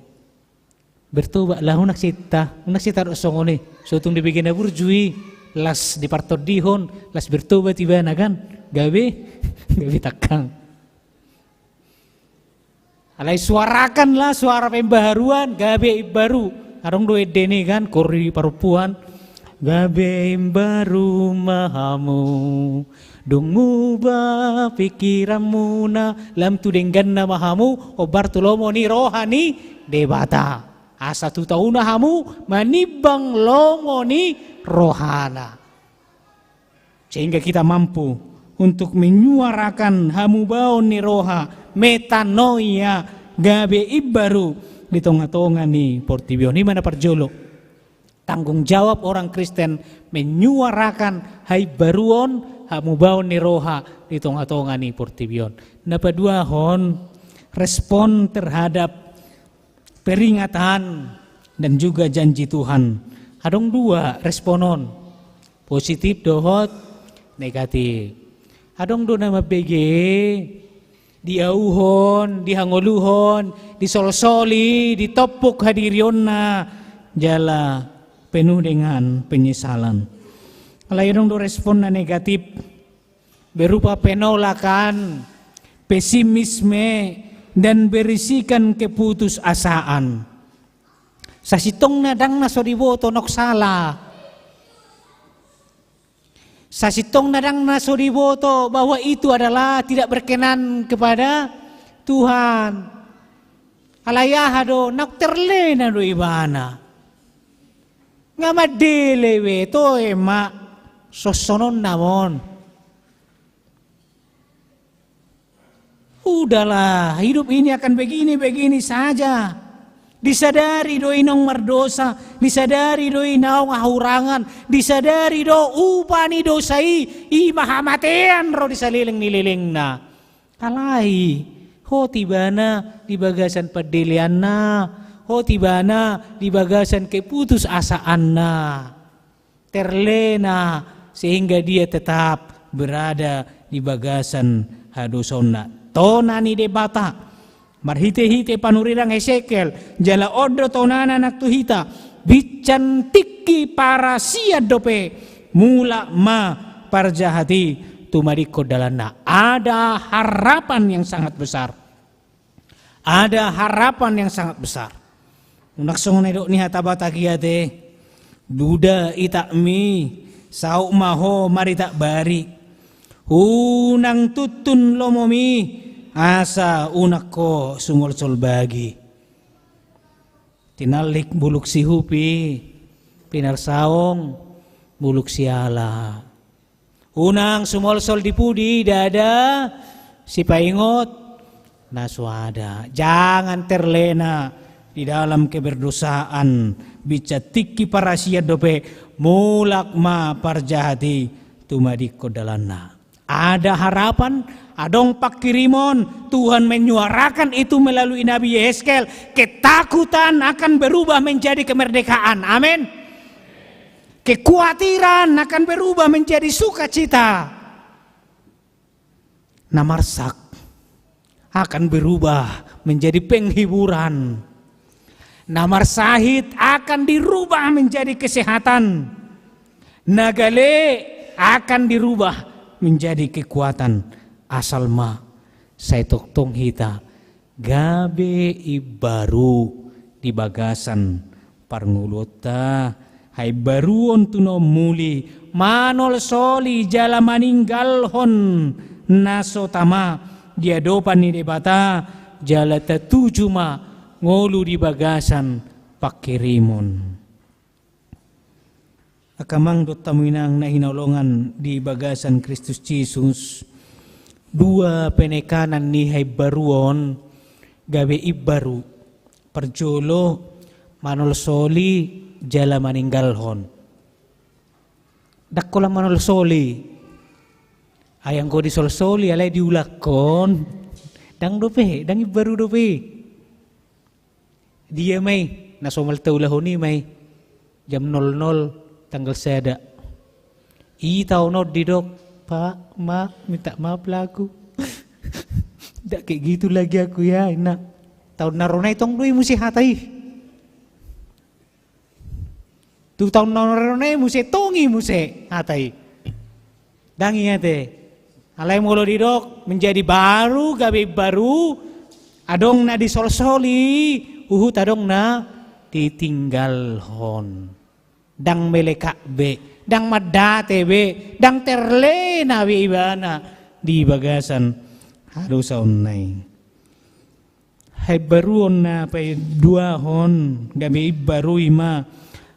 bertobatlah unak sita songone sotung dibikin burjui las dipartodihon las bertobat tiba kan gabe takang. Alai suarakanlah suara pembaharuan gabe baru. Arong do edene kan kori parupuan gabe baru mahamu dungu ba pikiranmu na lam tu denggan na mahamu obar tulomo ni rohani debata asa tu tauna hamu manibang lomo ni rohana sehingga kita mampu untuk menyuarakan hamu baon ni roha metanoia gabe ibaru di tengah-tengah nih Portibio ini mana perjolo tanggung jawab orang Kristen menyuarakan hai baruon hamu baon ni roha di tengah-tengah nih Portibio. Napa dua hon respon terhadap peringatan dan juga janji Tuhan. Adong dua responon positif dohot negatif. Adong do nama BG diauhon, dihangoluhon, disolsoli, ditopuk hadirionna jala penuh dengan penyesalan. Kalau yang do respon negatif berupa penolakan, pesimisme dan berisikan keputusasaan. Sasitong nadang na soriboto nok salah. Sasitong nadang na soriboto bahwa itu adalah tidak berkenan kepada Tuhan. Alayah do nak terlena do ibana. Ngamadele we to ema sosonon namon. Udahlah, hidup ini akan begini-begini saja. Disadari do inong mardosa, disadari do inaong ahurangan, disadari do upani dosai, imahamatean ro disaliling-nililing na. Kalai, ho tibana di bagasan padilian na, ho tibana di bagasan keputus asaan na. Terlena sehingga dia tetap berada di bagasan hadosona. Tonani debata. Marhite-hite panurirang Ezekiel jala odro tonana naktuhita bican tiki para sia dope mula ma parjahati tumariko dalana. Ada harapan yang sangat besar. Ada harapan yang sangat besar. Unaksong nedok ni hatabata kiyate duda itakmi sau maho marita bari unang tutun lomomi asa unak ko sumolsol bagi tinalik buluk si hupi pinarsaong buluk siala unang sumolsol di pudi dada si paingot naswada jangan terlena di dalam keberdosaan bica tiki parasia dope mulak ma parjahati tumadiko dalana. Ada harapan, adong pakirimon, Tuhan menyuarakan itu melalui Nabi Yeskel. Ketakutan akan berubah menjadi kemerdekaan. Amin. Kekhawatiran akan berubah menjadi sukacita. Namarsak akan berubah menjadi penghiburan. Namar sahid akan dirubah menjadi kesehatan. Nagale akan dirubah menjadi kekuatan. Asal ma saya toktong hita gabe ibaru di bagasan parngulota hai baruon tuno muli manol soli jala maninggalhon naso tama dia dopan ni debata jala tatuju ma ngolu di bagasan pakirimon. akamang dotaminang na hinaulungan di bagasan Kristus Jesus, dua penekanan ni hay baruon gawe ibaru perjolo manolsoli jala maninggalhon. Dakko lang manolsoli ayang ko di solsoli alay diulakon dang dope dang ibaru dope dia may nasomal taulahon ni may jam 00 tanggal seda itaw no didok pak ma minta maaf lah aku ndak kayak gitu lagi aku ya enak tahun narona itong dui musi hatai tu tahun narona musi tongi musi hatai dangi ate alai molo didok menjadi baru gawe baru adong na disolsoli uhut adong na ditinggal hon dang melekak be dang madate be dang terle na be ibana di bagasan harus onay hay baruon na pay dua hon gabe baru ima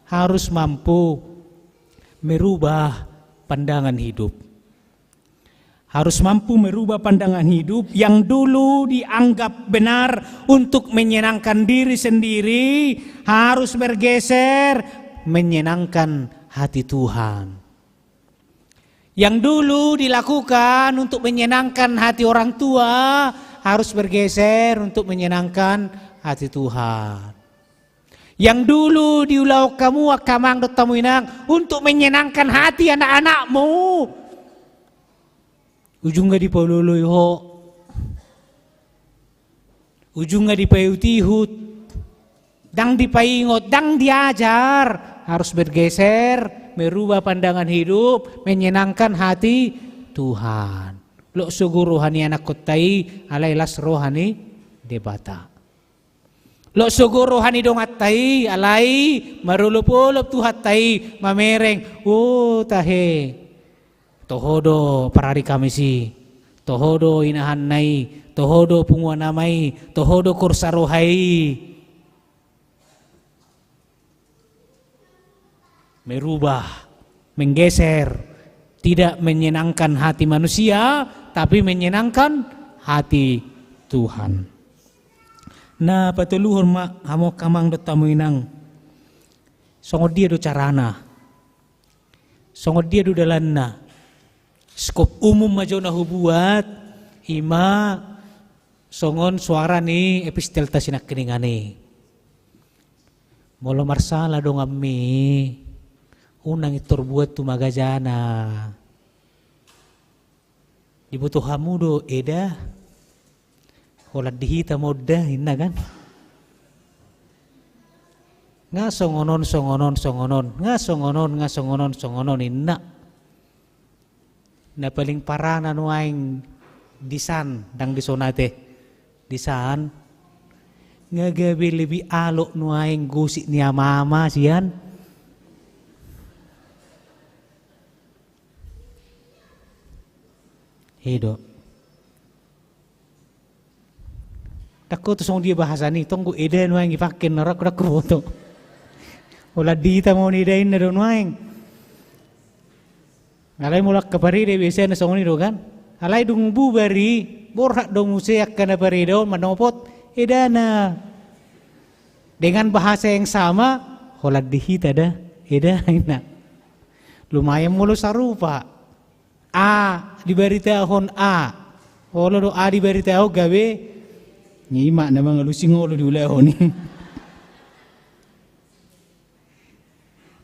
harus mampu merubah pandangan hidup. Harus mampu merubah pandangan hidup yang dulu dianggap benar untuk menyenangkan diri sendiri, harus bergeser menyenangkan hati Tuhan. Yang dulu dilakukan untuk menyenangkan hati orang tua, harus bergeser untuk menyenangkan hati Tuhan. Yang dulu diulau kamu akamang dotamuinang untuk menyenangkan hati anak-anakmu, ujung nga di paululoy ho, ujung nga di payutihut, dang di paingot, dang diajar, harus bergeser, merubah pandangan hidup, menyenangkan hati Tuhan. Lo sugu rohani anak kotai, alay las rohani debata. Lo sugu rohani dongatai, alay marulupulup tuhatai, mamereng, tahe. Tohodo parari kami si, tohodo inahan nai, tohodo punguan namai, tohodo kursa rohai. Merubah, menggeser, tidak menyenangkan hati manusia, tapi menyenangkan hati Tuhan. Nah patuluhon ma hamo kamang dotamu inang, songod dia do carana, songod dia do dalanna. Skop umum majo na hubuat ima songon suara ni epistel ta sinak keningani. Molo marsala dong ammi unang itor buat tu magajana. Dibutuhamu do eda holat dihita modda hinna kan. Nga songonon nga songonon inna. Na paling parana nuaing disan dang disonate disan ngagabi lebih alok nuaing gusik niya mama siyan hedo takut tuh dia bahasa nih tunggu ide nuaing ipakin narak foto ulah dita mau nidain na nuaing alay mulak kaparide biasa na songoni do kan alay dung bubari borhak dong museak kana parido manopot edana dengan bahasa yang sama holad dihita dah edana lumayan mulu sarupa a diberitaahon a holo do a diberitaho gawe nyimak na mga lusingolo diulahon ni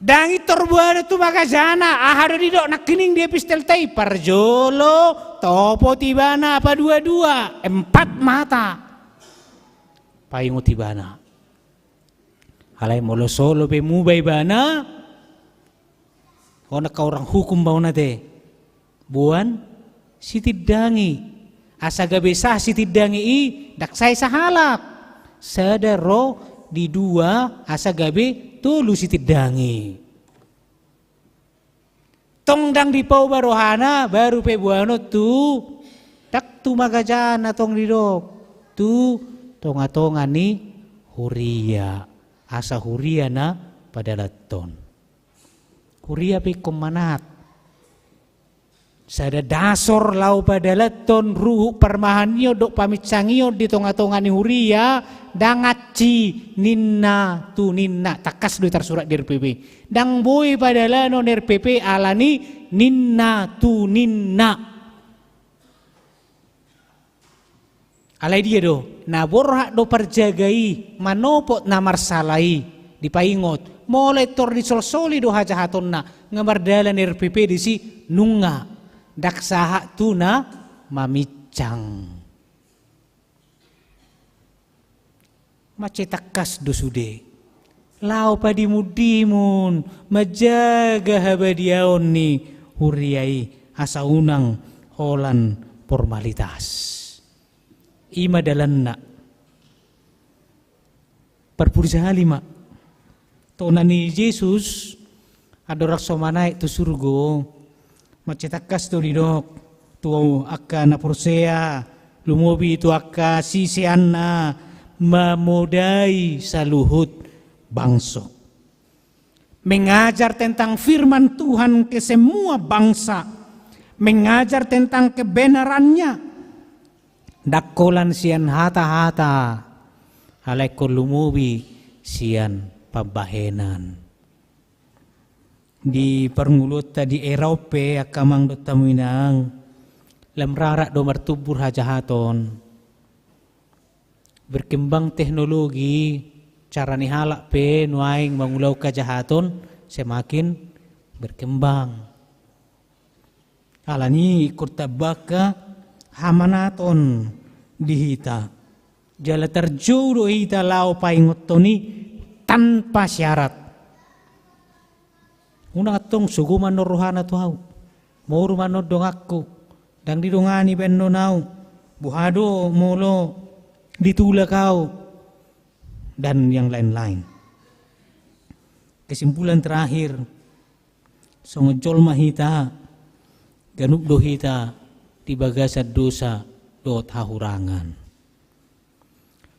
Dangi torbuana tu magajana ahado didok nakining di epistel tai parjolo topo tibana apa dua-dua 4 mata paingo tibana halai molo solo pe mubay bana honak ka orang hukum bau nate buan sitidangi asaga besah sitidangi i daksai sahalak sadaro di dua asagabe tulu sitidangi tongdang di pau barohana baru pe buano tu tak tu magajana tong didok tu tonga-tonga ni huria asa huria na pada laton huria pe komanat. Sada dasor lau padalaton ruhu permahanio dok pamitsangio di tonga-tongani huria dangaci ninna tu ninna takas do tersurat di RPP. Dang boy padalano RPP alani ninna tu ninna. Alai dia do, na borhak do perjagai manopot na marsalai dipaingot. Mulai tor di sol-soli do hajahaton na ngamardalan RPP di si nunga daksaha tuna mamicang. Macetakas do sude. Lau padimudimun majaga habadiaon ni huriai asa unang holan formalitas. Ima dalanna perpurja lima tonani Yesus adorak somana itu surgo macetakas to didok tu akka na porsea lumobi itu akka sisianna memodai saluhut bangsa mengajar tentang firman Tuhan ke semua bangsa mengajar tentang kebenarannya dakolan sian hata-hata alai kolumubi sian pabahenan di permulut tadi Erope akamang do tamuinang lemrarak do martubur hajahaton berkembang teknologi cara nihalak pe nuaing mengulau kajahaton semakin berkembang alani ikut tabaka hamanaton dihita jala terjauh do hita lau paingotoni tanpa syarat unang atong suguman no rohana tuhaw moro manod dong aku dang didongani benno nau buhado molo ditula kau dan yang lain-lain. Kesimpulan terakhir songojol mahita ganuk do hita di bagasa dosa do tahurangan.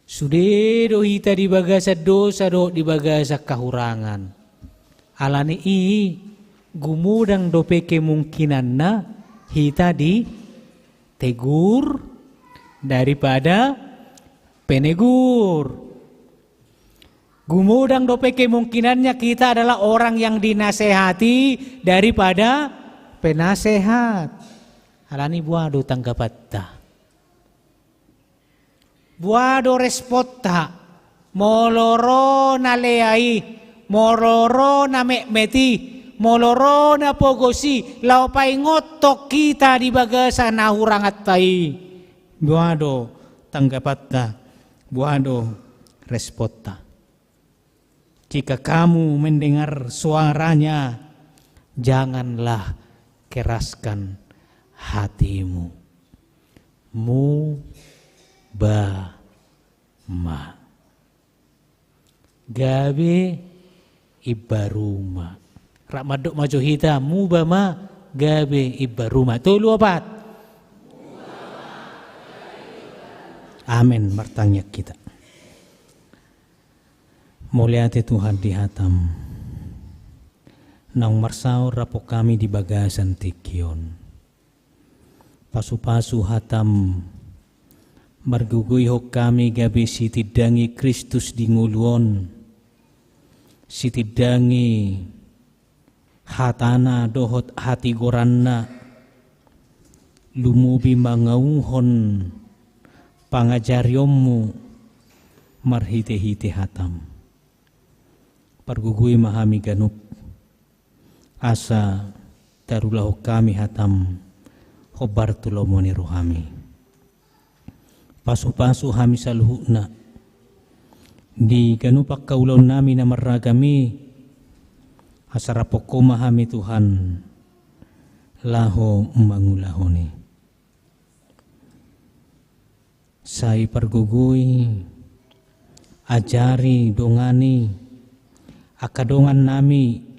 Sude do hita di bagasa dosa do di bagasa kahurangan. Alani i gumudang do pe kemungkinan na hita di tegur daripada penegur. Gumudang do pe kemungkinannya kita adalah orang yang dinasehati daripada penasehat. Alani buado tanggapatta. Buado respotta. Moloro na leai. Moloro na mekmeti. Moloro na pogosi. Lau paingotok kita di bagasa na hurangat tai. Buado tanggapatta. Buado respotta. Jika kamu mendengar suaranya, janganlah keraskan hatimu. Mubama. Gabe ibaruma. Rakmadok maju hita mubama gabe ibaruma. Tulu opat. Amin. Martanya kita. Muliati Tuhan di hatam. Nang marsau rapo kami di bagasan tikion. Pasu-pasu hatam. Margugui hok kami gabi sitidangi Kristus di nguluon. Sitidangi hatana dohot hati goranna. Lumubi mangauhon pangajaryomu marhite-hite hatam. Pargugui mahami ganup asa tarulah kami hatam hobar tulomoni rohami pasu-pasu hami saluhuna di ganupak kaulon nami na maragami asarapoko mahami Tuhan laho mangulahoni sai pargugui ajari dongani akadongan nami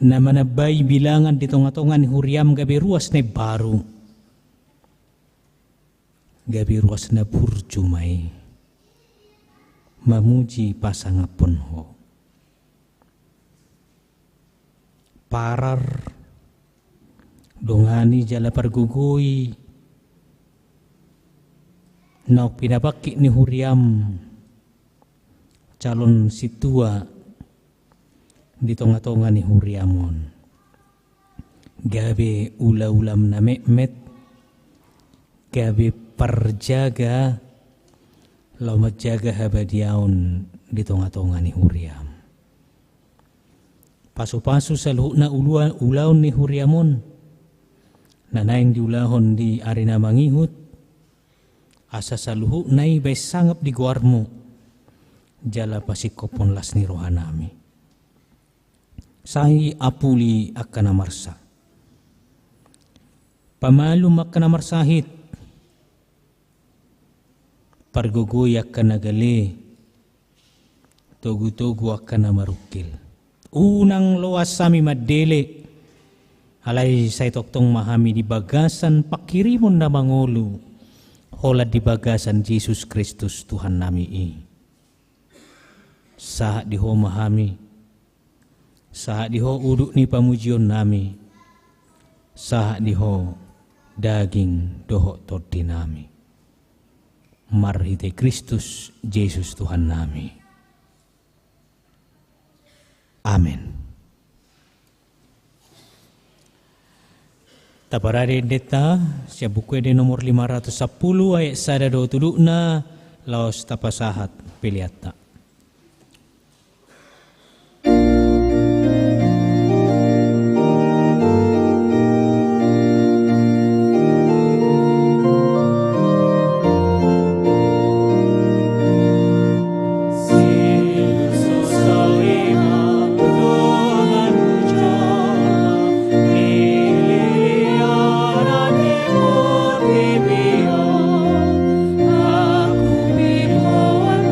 na manabay bilangan di tonga-tongan huriam gabi ruas na baru. Gabi ruas na burjumay. Mamuji pasangapon ho. parar dongani jala pargugui nau pinabaki ni huriam calon situa di tonga-tonga ni huriamon gabe ula-ulam na mekmet gabe parjaga lau majaga habadiaon di tonga-tonga ni huriam pasu-pasu saluh na ulaon ni huriamon nanaing diulahon di arena mangihut asa saluhu nai bay sangap di guarmo jala pasikopon las ni rohanami sai apuli akan amarsa pamalum akan amarsahit parguguy akan nagale togu-togu akan amarukil unang loas sami madele alay say toktong mahami di bagasan pakirimon na mangulu hola di bagasan Jesus Kristus Tuhan nami saat diho mahami saat diho uduk ni pamujion nami saat diho daging doho todi nami marhite Kristus Jesus Tuhan nami. Amin. Taparari deta siya buku de nomor 510 ayat sada do tulukna laos tapasahat piliata. Aku bimbauan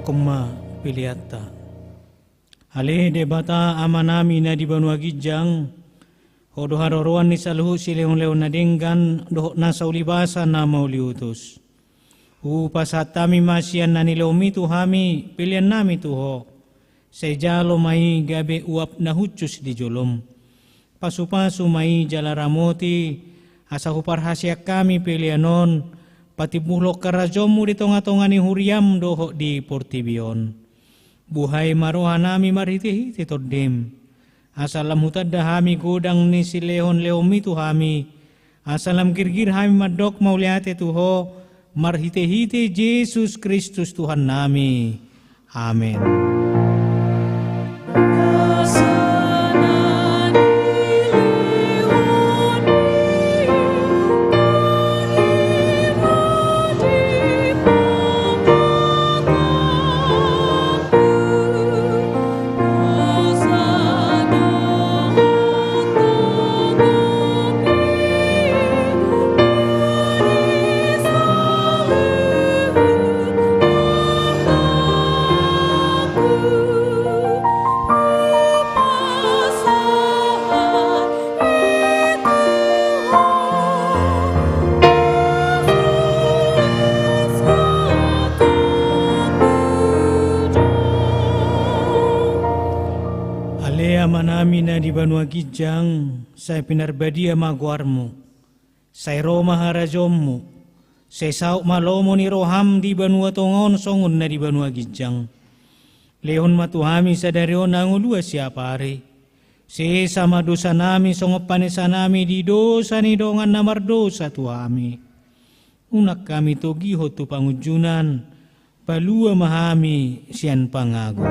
koma piliata. Ale debata amanami na di Banua Gijang, hodo haroroan ni saluhu si leon-leon na denggan dohok na sa ulibasa na mauliutos. Upasatami masyan na nilomi tuhami pilihan nami tuho. Sejalo mai gabe uap na hucus di jolom. Pasu-pasu mai jala ramoti asa huparhasya kami pilihanon. Pati bulok karajomu di tonga-tonga ni huriam dohok di portibion. Buhay maroha nami marhiti-hiti todem. Asalam hutadda hami godang ni si leon-leomi tuhami. Asalam girgir hami madok mauliate tuho. Marhiti-hiti Yesus Kristus Tuhan nami. Amin. Manamina di Banua Gijang, saya pinarbadia maguarmu, saya Roma harajommu, saya sauk malomo ni roham di Banua Tongon songun na di Banua Gijang. Leon matuhami sadarion nangulua siapa hari. Se sama dosa nami songopanesa nami di dosa ni dongan namar dosa tuhami. Unak kami togiho tu pangujunan, palua mahami sian pangagu.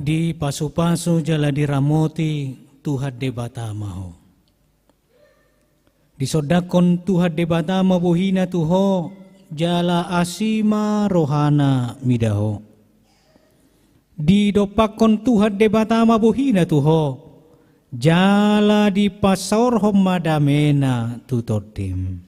Di pasu-pasu jala diramoti Tuhan debata maho. Di sodakon Tuhan debata mabuhina tuho jala asima rohana midaho. Di dopakon Tuhan debata mabuhina tuho jala di pasor homadamena tutodim.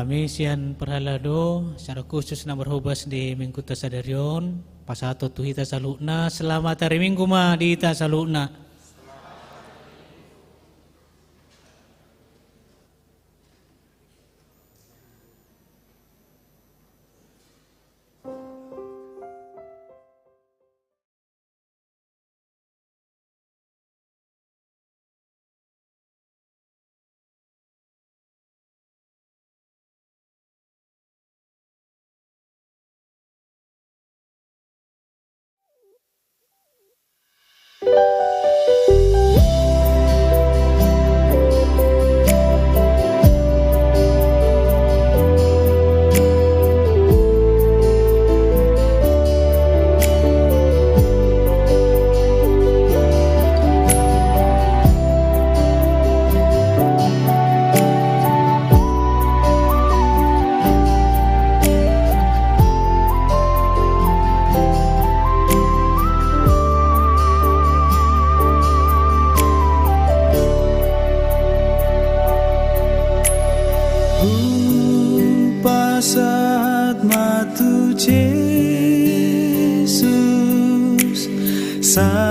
Kami sian perhalado secara khusus na berhubas di Minggu Tasadarion pasato tu hita salukna selamat hari Minggu ma di hita salukna.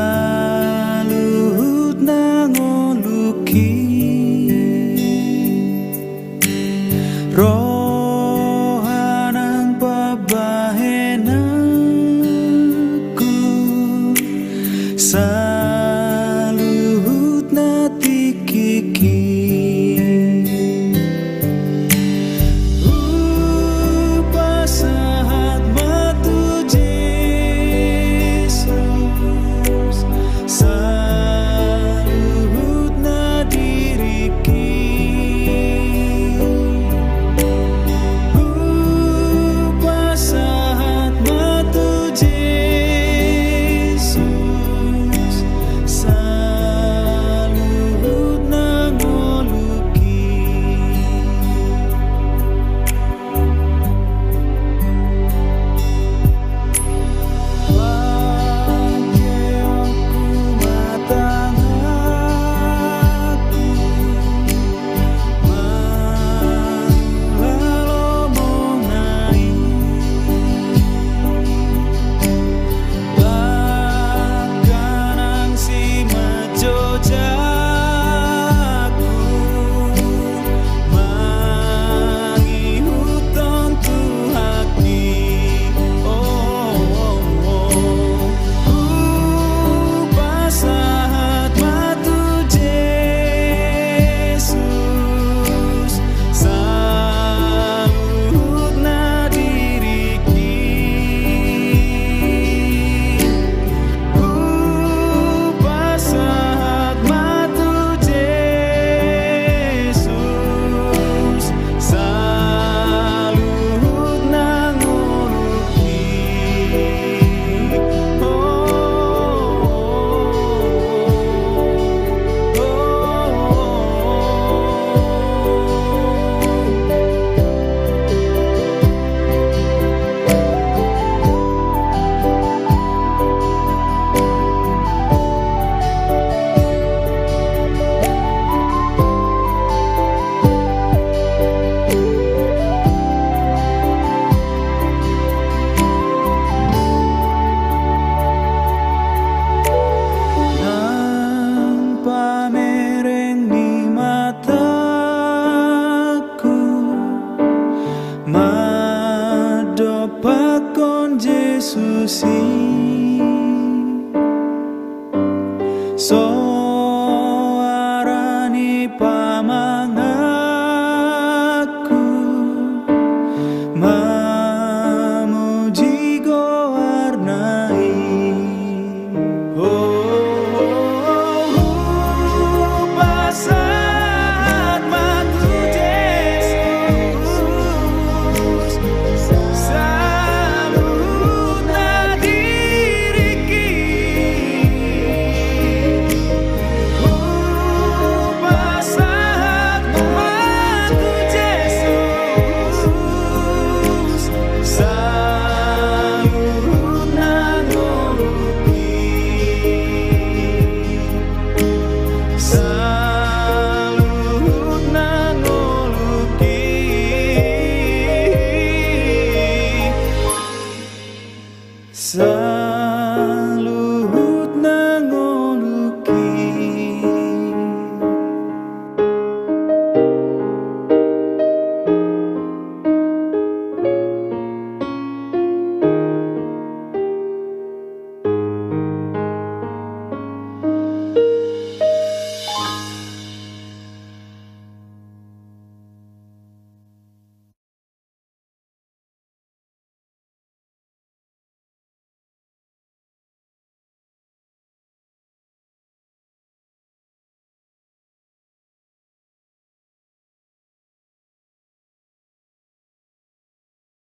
saluhut nangoluki rohanang pabahenaku saluhut natikiki pasahat matu Jesus saluhut nadiriki pasahat matu Jesus saluhut nangoluki pasahat matu Jesus saluhut nadiriki pasahat matu Jesus saluhut nangoluki nang pamereng di mataku madopakon Yesusi so